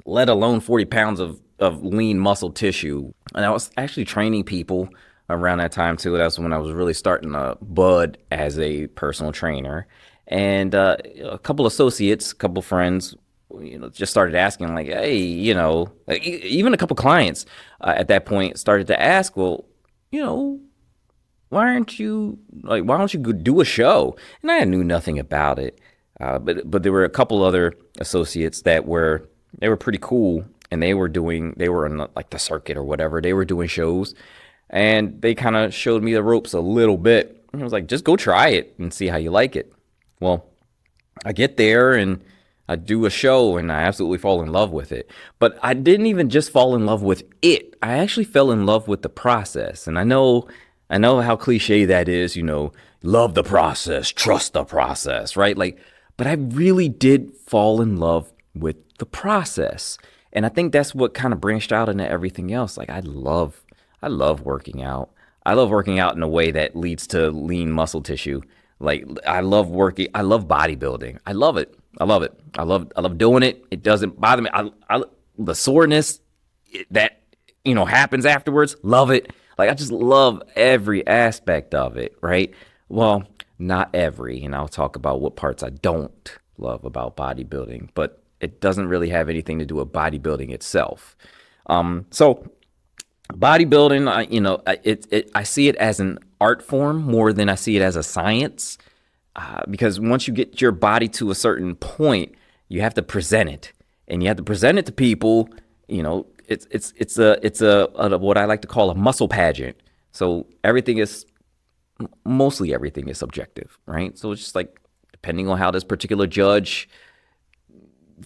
let alone 40 pounds of lean muscle tissue. And I was actually training people around that time too. That's when I was really starting to bud as a personal trainer. And a couple associates, a couple friends, just started asking like, hey, like even a couple clients at that point started to ask, well, why don't you go do a show? And I knew nothing about it. But there were a couple other associates that were pretty cool, and they were in like the circuit or whatever. They were doing shows, and they kind of showed me the ropes a little bit. And I was like, just go try it and see how you like it. Well, I get there and I do a show and I absolutely fall in love with it. But I didn't even just fall in love with it. I actually fell in love with the process. And I know how cliche that is, love the process, trust the process, right? Like, but I really did fall in love with the process. And I think that's what kind of branched out into everything else. Like I love working out. I love working out in a way that leads to lean muscle tissue. Like I love bodybuilding. I love it. I love doing it. It doesn't bother me. The soreness that, happens afterwards. Love it. Like I just love every aspect of it. Right. Well, not every, and I'll talk about what parts I don't love about bodybuilding, but it doesn't really have anything to do with bodybuilding itself. So bodybuilding, I see it as an art form more than I see it as a science, because once you get your body to a certain point, you have to present it, and you have to present it to people. It's a what I like to call a muscle pageant. So mostly everything is subjective, right? So it's just like depending on how this particular judge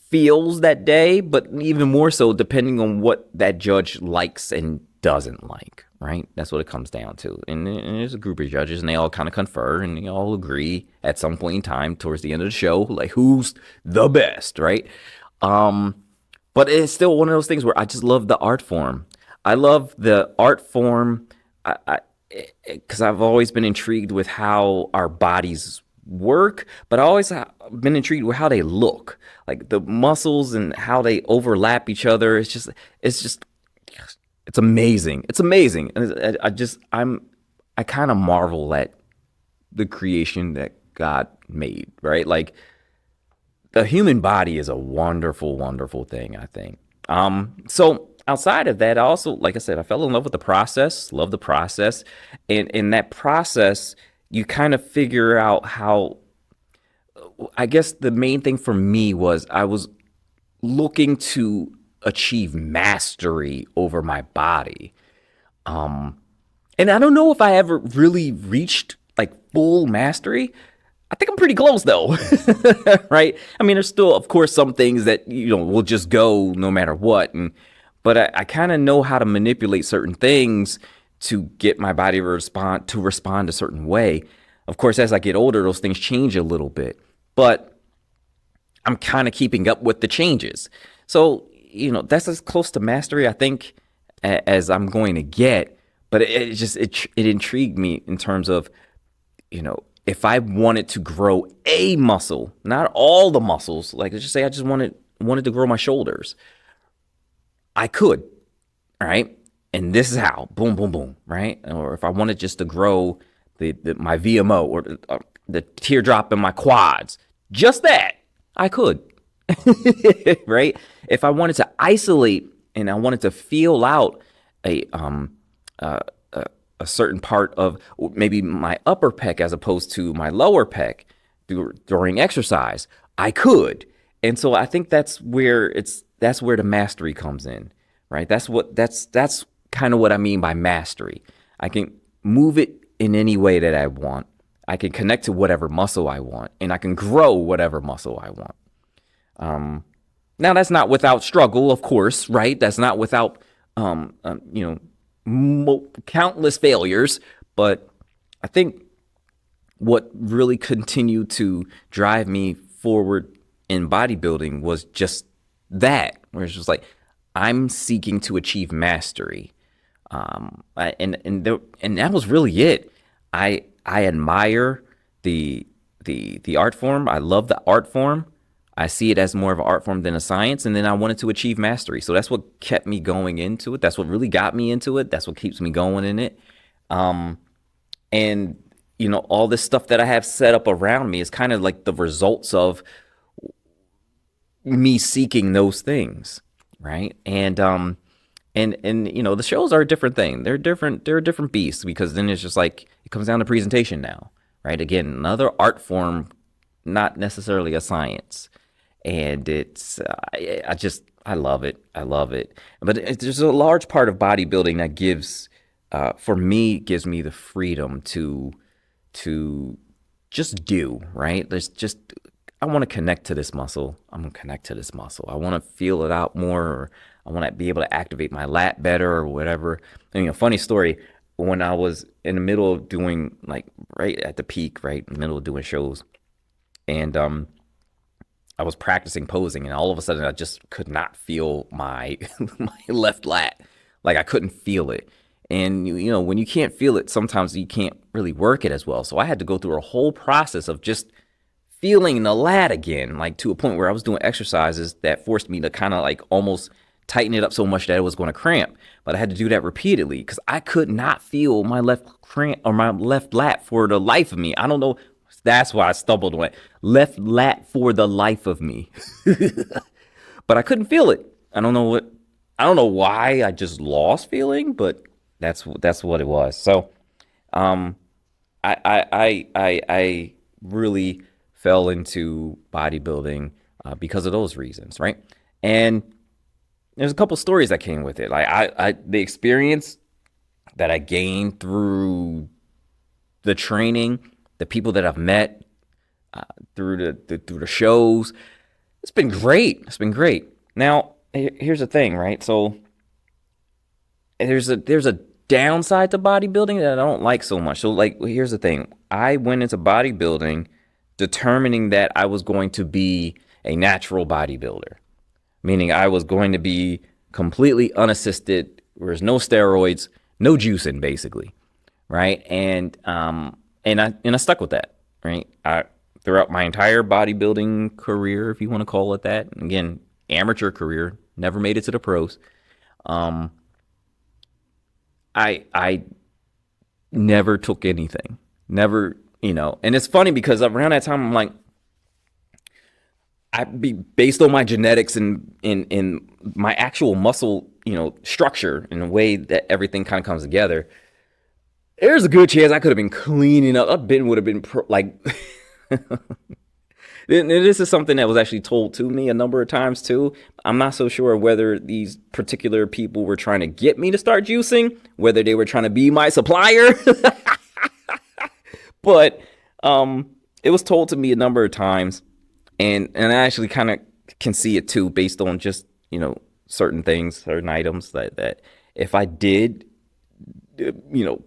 feels that day, but even more so depending on what that judge likes and doesn't like, right? That's what it comes down to. And there's a group of judges and they all kind of confer and they all agree at some point in time towards the end of the show, like who's the best, right? But it's still one of those things where I just love the art form. I love the art form because I've always been intrigued with how our bodies work, but I always been intrigued with how they look, like the muscles and how they overlap each other. It's amazing. It's amazing. And I kind of marvel at the creation that God made, right? Like the human body is a wonderful, wonderful thing, I think. So outside of that, I also, like I said, I fell in love with the process, love the process. And in that process, you kind of figure out how I guess the main thing for me was I was looking to achieve mastery over my body. And I don't know if I ever really reached like full mastery. I think I'm pretty close though, right? I mean, there's still, of course, some things that will just go no matter what, but I kind of know how to manipulate certain things to get my body to respond a certain way. Of course, as I get older, those things change a little bit, but I'm kind of keeping up with the changes. So that's as close to mastery I think as I'm going to get. But it intrigued me in terms of if I wanted to grow a muscle, not all the muscles, like let's just say I just wanted to grow my shoulders, I could, all right? And this is how, boom, boom, boom, right? Or if I wanted just to grow my VMO or the teardrop in my quads, just that, I could, right? If I wanted to isolate and I wanted to feel out a certain part of maybe my upper pec as opposed to my lower pec during exercise, I could. And so I think that's where the mastery comes in, right? That's kind of what I mean by mastery. I can move it in any way that I want. I can connect to whatever muscle I want, and I can grow whatever muscle I want. Now that's not without struggle, of course, right? That's not without countless failures, but I think what really continued to drive me forward in bodybuilding was just that, where it's just like I'm seeking to achieve mastery, and that was really it. I admire the art form. I love the art form. I see it as more of an art form than a science, and then I wanted to achieve mastery. So that's what kept me going into it. That's what really got me into it. That's what keeps me going in it. And all this stuff that I have set up around me is kind of like the results of me seeking those things, right? And the shows are a different thing. They're different. They're a different beast, because then it's just like it comes down to presentation now, right? Again, another art form, not necessarily a science. And it's I love it. I love it. But there's a large part of bodybuilding that gives me the freedom to just do, right? I want to connect to this muscle. I'm going to connect to this muscle. I want to feel it out more, or I want to be able to activate my lat better or whatever. And, funny story, when I was in the middle of doing, like, right at the peak, right in the middle of doing shows, and I was practicing posing, and all of a sudden I just could not feel my my left lat. Like I couldn't feel it. And when you can't feel it, sometimes you can't really work it as well. So I had to go through a whole process of just feeling the lat again, like to a point where I was doing exercises that forced me to kind of like almost tighten it up so much that it was going to cramp. But I had to do that repeatedly because I could not feel my left cramp or my left lat for the life of me. I don't know. That's why I stumbled on it. Left lat for the life of me. But I couldn't feel it. I don't know why I just lost feeling, but that's what it was. So I really fell into bodybuilding because of those reasons, right? And there's a couple stories that came with it. Like the experience that I gained through the training, the people that I've met through the shows, it's been great. It's been great. Now, here's the thing, right? So there's a downside to bodybuilding that I don't like so much. So like, here's the thing. I went into bodybuilding determining that I was going to be a natural bodybuilder, meaning I was going to be completely unassisted. There's no steroids, no juicing, basically, right? And I stuck with that, right? Throughout my entire bodybuilding career, if you want to call it that. Again, amateur career, never made it to the pros. I never took anything, never, and it's funny because around that time, I'm like, based on my genetics and in my actual muscle, structure and the way that everything kind of comes together, there's a good chance I could have been cleaning up. Would have been like, And this is something that was actually told to me a number of times too. I'm not so sure whether these particular people were trying to get me to start juicing, whether they were trying to be my supplier, but it was told to me a number of times, and I actually kind of can see it too, based on just certain things, certain items that if I did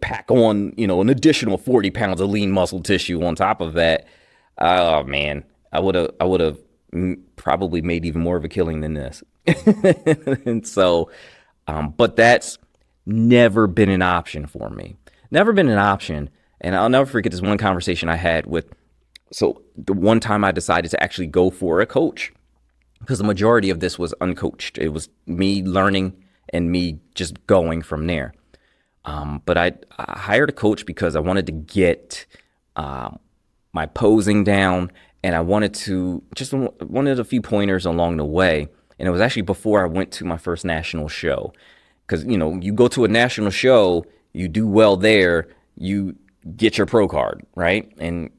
pack on an additional 40 pounds of lean muscle tissue on top of that, oh man, I would have probably made even more of a killing than this. And so, but that's never been an option for me. Never been an option. And I'll never forget this one conversation I had with, so the one time I decided to actually go for a coach, because the majority of this was uncoached. It was me learning and me just going from there. But I hired a coach because I wanted to get my posing down, and I wanted a few pointers along the way. And it was actually before I went to my first national show, because you go to a national show, you do well there, you get your pro card, right? And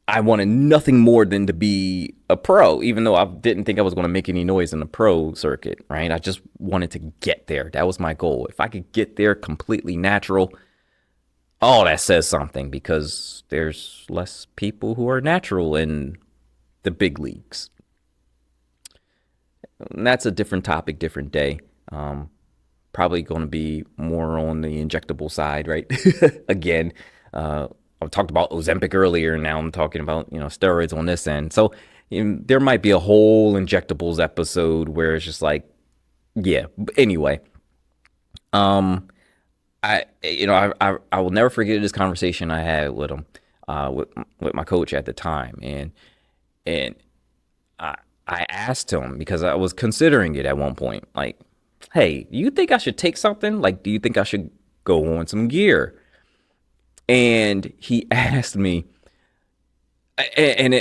I wanted nothing more than to be a pro, even though I didn't think I was going to make any noise in the pro circuit, right? I just wanted to get there. That was my goal. If I could get there completely natural, oh, that says something, because there's less people who are natural in the big leagues. And that's a different topic, different day. Probably going to be more on the injectable side, right? Again, I talked about Ozempic earlier, and now I'm talking about steroids on this end. So there might be a whole injectables episode where it's just like, yeah. Anyway, I will never forget this conversation I had with him, with my coach at the time, and I asked him, because I was considering it at one point, like, hey, you think I should take something? Like, do you think I should go on some gear? And he asked me, and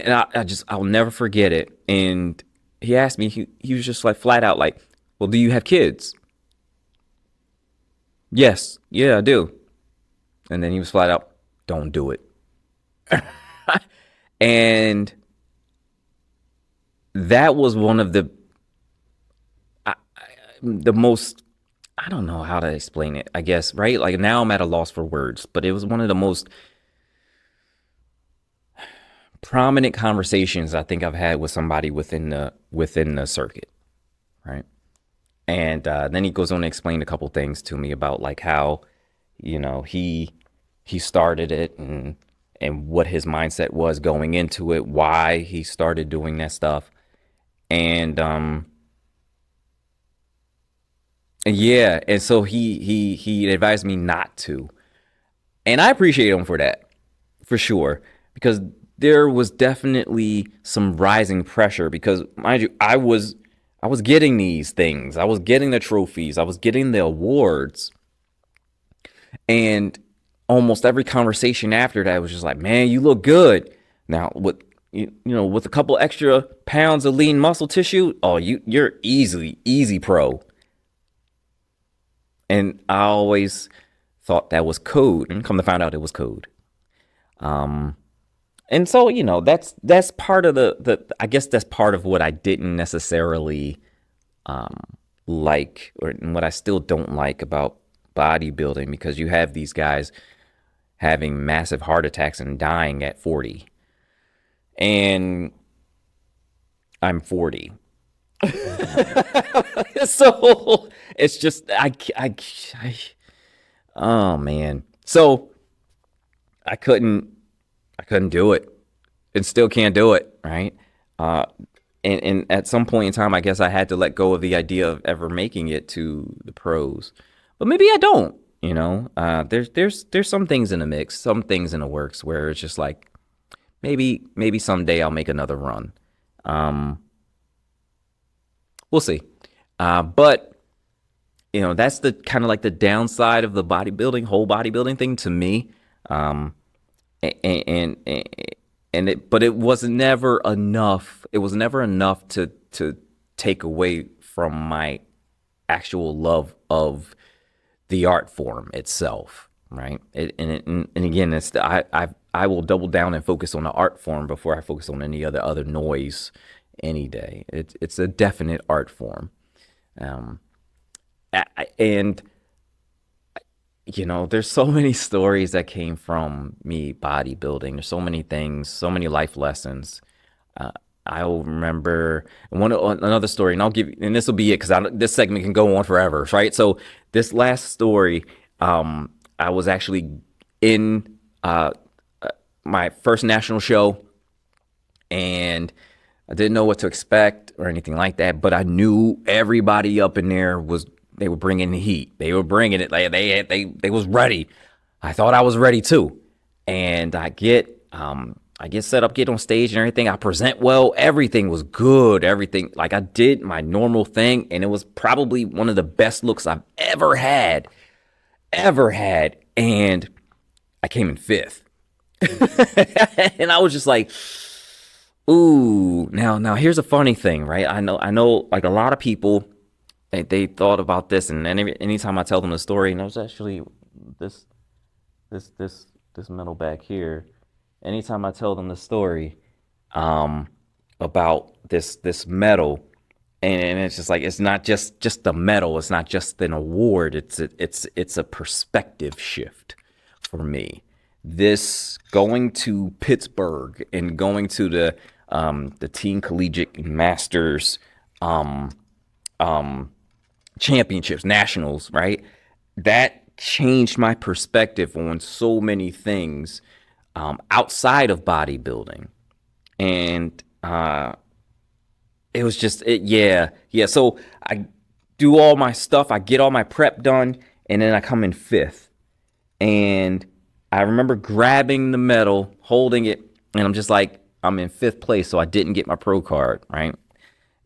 I'll never forget it. And he asked me, he was just like flat out like, well, do you have kids? Yes. Yeah, I do. And then he was flat out, don't do it. And that was one of the most, I don't know how to explain it, I guess, right? Like, now I'm at a loss for words, but it was one of the most prominent conversations I think I've had with somebody within the circuit, right? And then he goes on to explain a couple things to me about like how, he started it, and what his mindset was going into it, why he started doing that stuff. And yeah, and so he advised me not to. And I appreciate him for that, for sure, because there was definitely some rising pressure, because mind you, I was getting these things. I was getting the trophies. I was getting the awards. And almost every conversation after that was just like, man, you look good. Now, with with a couple extra pounds of lean muscle tissue, oh, you're easy pro. And I always thought that was code, and come to find out it was code. And so, that's part of the I guess that's part of what I didn't necessarily like, or what I still don't like about bodybuilding, because you have these guys having massive heart attacks and dying at 40. And I'm 40. So it's just, oh man. So I couldn't do it, and still can't do it. Right. And at some point in time, I guess I had to let go of the idea of ever making it to the pros, but maybe I don't, there's some things in the mix, some things in the works where it's just like, maybe someday I'll make another run. We'll see. But that's the kind of like the downside of the whole bodybuilding thing to me. But it was never enough. It was never enough to take away from my actual love of the art form itself, right? And again, I will double down and focus on the art form before I focus on any other noise any day. It's a definite art form. Um, and there's so many stories that came from me bodybuilding. There's so many things, so many life lessons. Uh, I'll remember another story, and I'll give, and this will be it because this segment can go on forever, right? So this last story, I was actually in my first national show, and I didn't know what to expect or anything like that, but I knew everybody up in there they were bringing the heat. They were bringing it. Like they was ready. I thought I was ready too. And I get set up, get on stage and everything. I present well. Everything was good. Everything, like I did my normal thing, and it was probably one of the best looks I've ever had. And I came in 5th. And I was just like, ooh, now here's a funny thing, right? I know like a lot of people, they thought about this, and anytime I tell them the story, and it was actually this metal back here. Anytime I tell them the story about this medal, and it's just like, it's not just the medal, it's not just an award, it's a perspective shift for me. This going to Pittsburgh and going to the Teen Collegiate Masters championships, nationals, right? That changed my perspective on so many things outside of bodybuilding. And it was just, yeah. So I do all my stuff, I get all my prep done, and then I come in 5th. And I remember grabbing the medal, holding it, and I'm just like, I'm in 5th place, so I didn't get my pro card, right?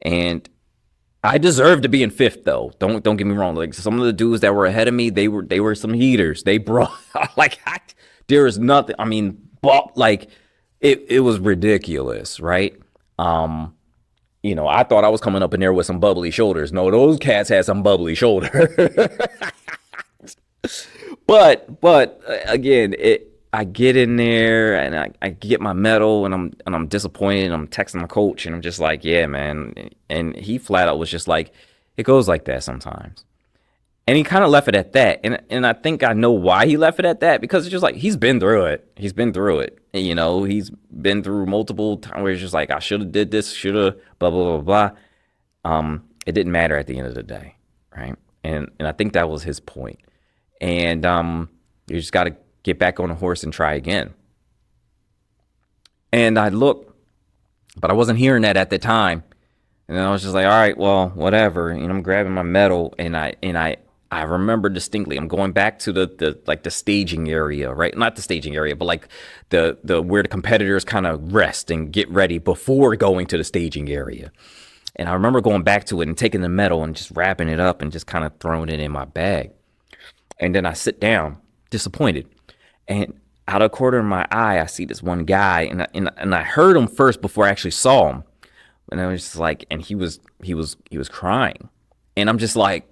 And I deserve to be in 5th, though. Don't get me wrong. Like, some of the dudes that were ahead of me, they were some heaters. They brought like, there is nothing. I mean, like it was ridiculous, right? I thought I was coming up in there with some bubbly shoulders. No, those cats had some bubbly shoulders. But again, I get in there and I get my medal, and I'm disappointed, and I'm texting my coach, and I'm just like, yeah, man. And he flat out was just like, it goes like that sometimes. And he kind of left it at that. And I think I know why he left it at that, because it's just like, he's been through it. He's been through multiple times where he's just like, I should have did this, should have, blah, blah, blah, blah. It didn't matter at the end of the day, right? And I think that was his point. And you just got to get back on a horse and try again. And I looked, but I wasn't hearing that at the time. And I was just like, all right, well, whatever. I'm grabbing my medal, and I remember distinctly, I'm going back to the staging area, right? Not the staging area, but like the where the competitors kind of rest and get ready before going to the staging area. And I remember going back to it and taking the medal and just wrapping it up and just kind of throwing it in my bag. And then I sit down, disappointed. And out of the corner of my eye, I see this one guy, and I heard him first before I actually saw him. And I was just like, and he was crying. And I'm just like,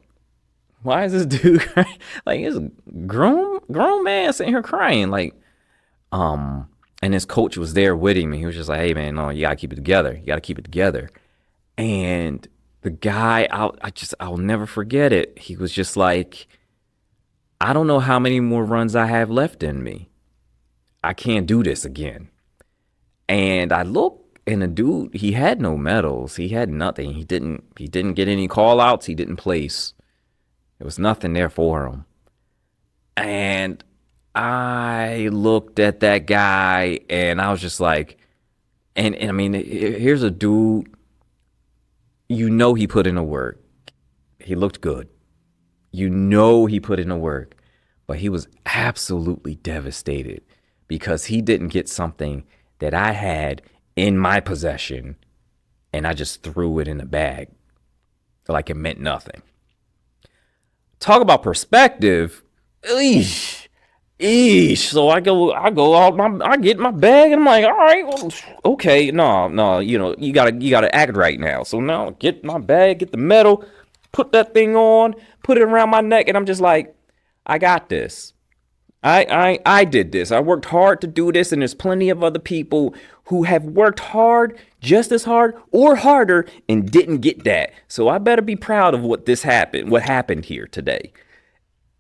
why is this dude crying? Like, he's a grown man sitting here crying. Like, and his coach was there with him, and he was just like, hey man, no, you gotta keep it together. You gotta keep it together. And the guy, I'll never forget it. He was just like, I don't know how many more runs I have left in me. I can't do this again. And I looked, and the dude, he had no medals. He had nothing. He didn't get any call outs. He didn't place. There was nothing there for him. And I looked at that guy, and I was just like, and I mean, here's a dude, he put in the work. He looked good. He put in the work, but he was absolutely devastated because he didn't get something that I had in my possession, and I just threw it in the bag like it meant nothing. Talk about perspective. Eesh. So I go out, I get my bag, and I'm like, all right, well, okay, no, you gotta act right now. So now get my bag, get the medal, put that thing on, put it around my neck, and I'm just like, I got this. I did this. I worked hard to do this, and there's plenty of other people who have worked hard, just as hard or harder, and didn't get that. So I better be proud of what happened here today.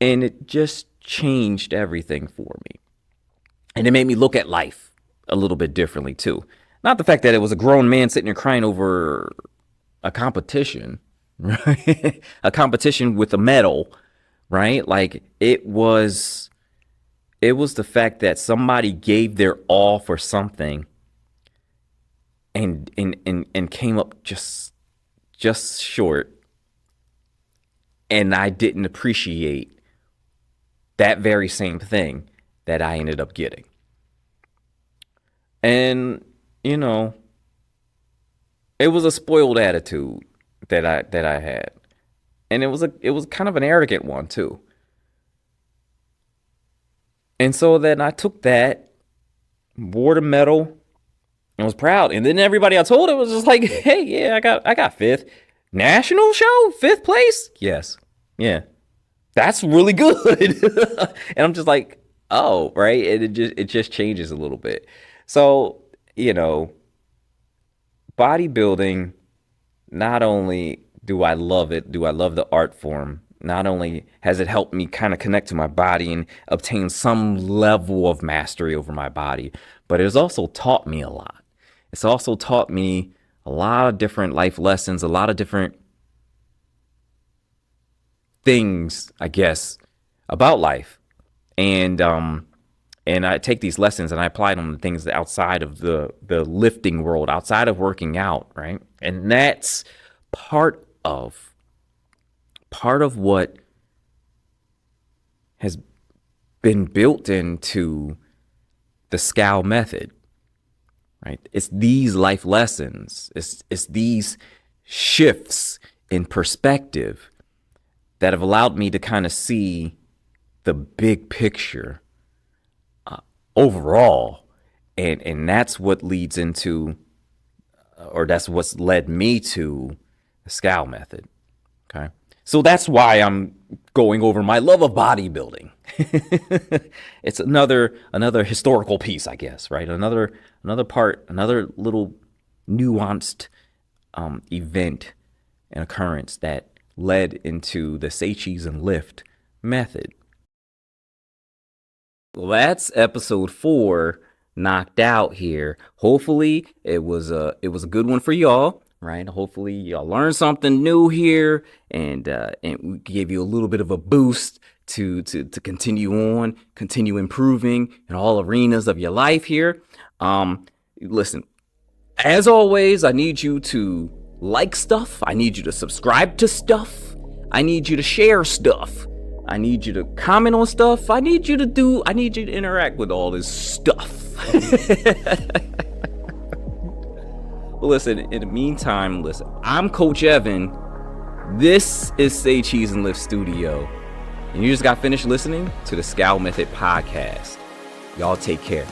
And it just changed everything for me. And it made me look at life a little bit differently too. Not the fact that it was a grown man sitting there crying over a competition, right? A competition with a medal, right? Like it was the fact that somebody gave their all for something and came up just short, and I didn't appreciate that very same thing that I ended up getting. And it was a spoiled attitude that I had, and it was kind of an arrogant one too. And so then I took that, wore the medal, and was proud. And then everybody I told it was just like, hey, yeah, I got fifth. National show, fifth place? Yes. Yeah. That's really good. And I'm just like, oh, right. And it just changes a little bit. So, bodybuilding, not only do I love it, do I love the art form, not only has it helped me kind of connect to my body and obtain some level of mastery over my body, but it has also taught me a lot. It's also taught me a lot of different life lessons, a lot of different things, I guess, about life. And I take these lessons and I apply them to things outside of the lifting world, outside of working out, right? And that's part of what has been built into the S.C.A.L method, right? It's these life lessons, it's these shifts in perspective that have allowed me to kind of see the big picture overall, and that's what leads into, or that's what's led me to the S.C.A.L method. Okay, so that's why I'm going over my love of bodybuilding. It's another historical piece, I guess, right? Another part, another little nuanced event and occurrence that led into the say, cheese, and lift method. Well, that's episode 4 knocked out here. Hopefully it was a good one for y'all, right? Hopefully y'all learned something new here, and we gave you a little bit of a boost to continue improving in all arenas of your life here. Listen, as always, I need you to like stuff. I need you to subscribe to stuff. I need you to share stuff. I need you to comment on stuff. I need you to interact with all this stuff. Well, listen, in the meantime, I'm Coach Evan. This is Say Cheese and Lift Studio. And you just got finished listening to the S.C.A.L Method podcast. Y'all take care.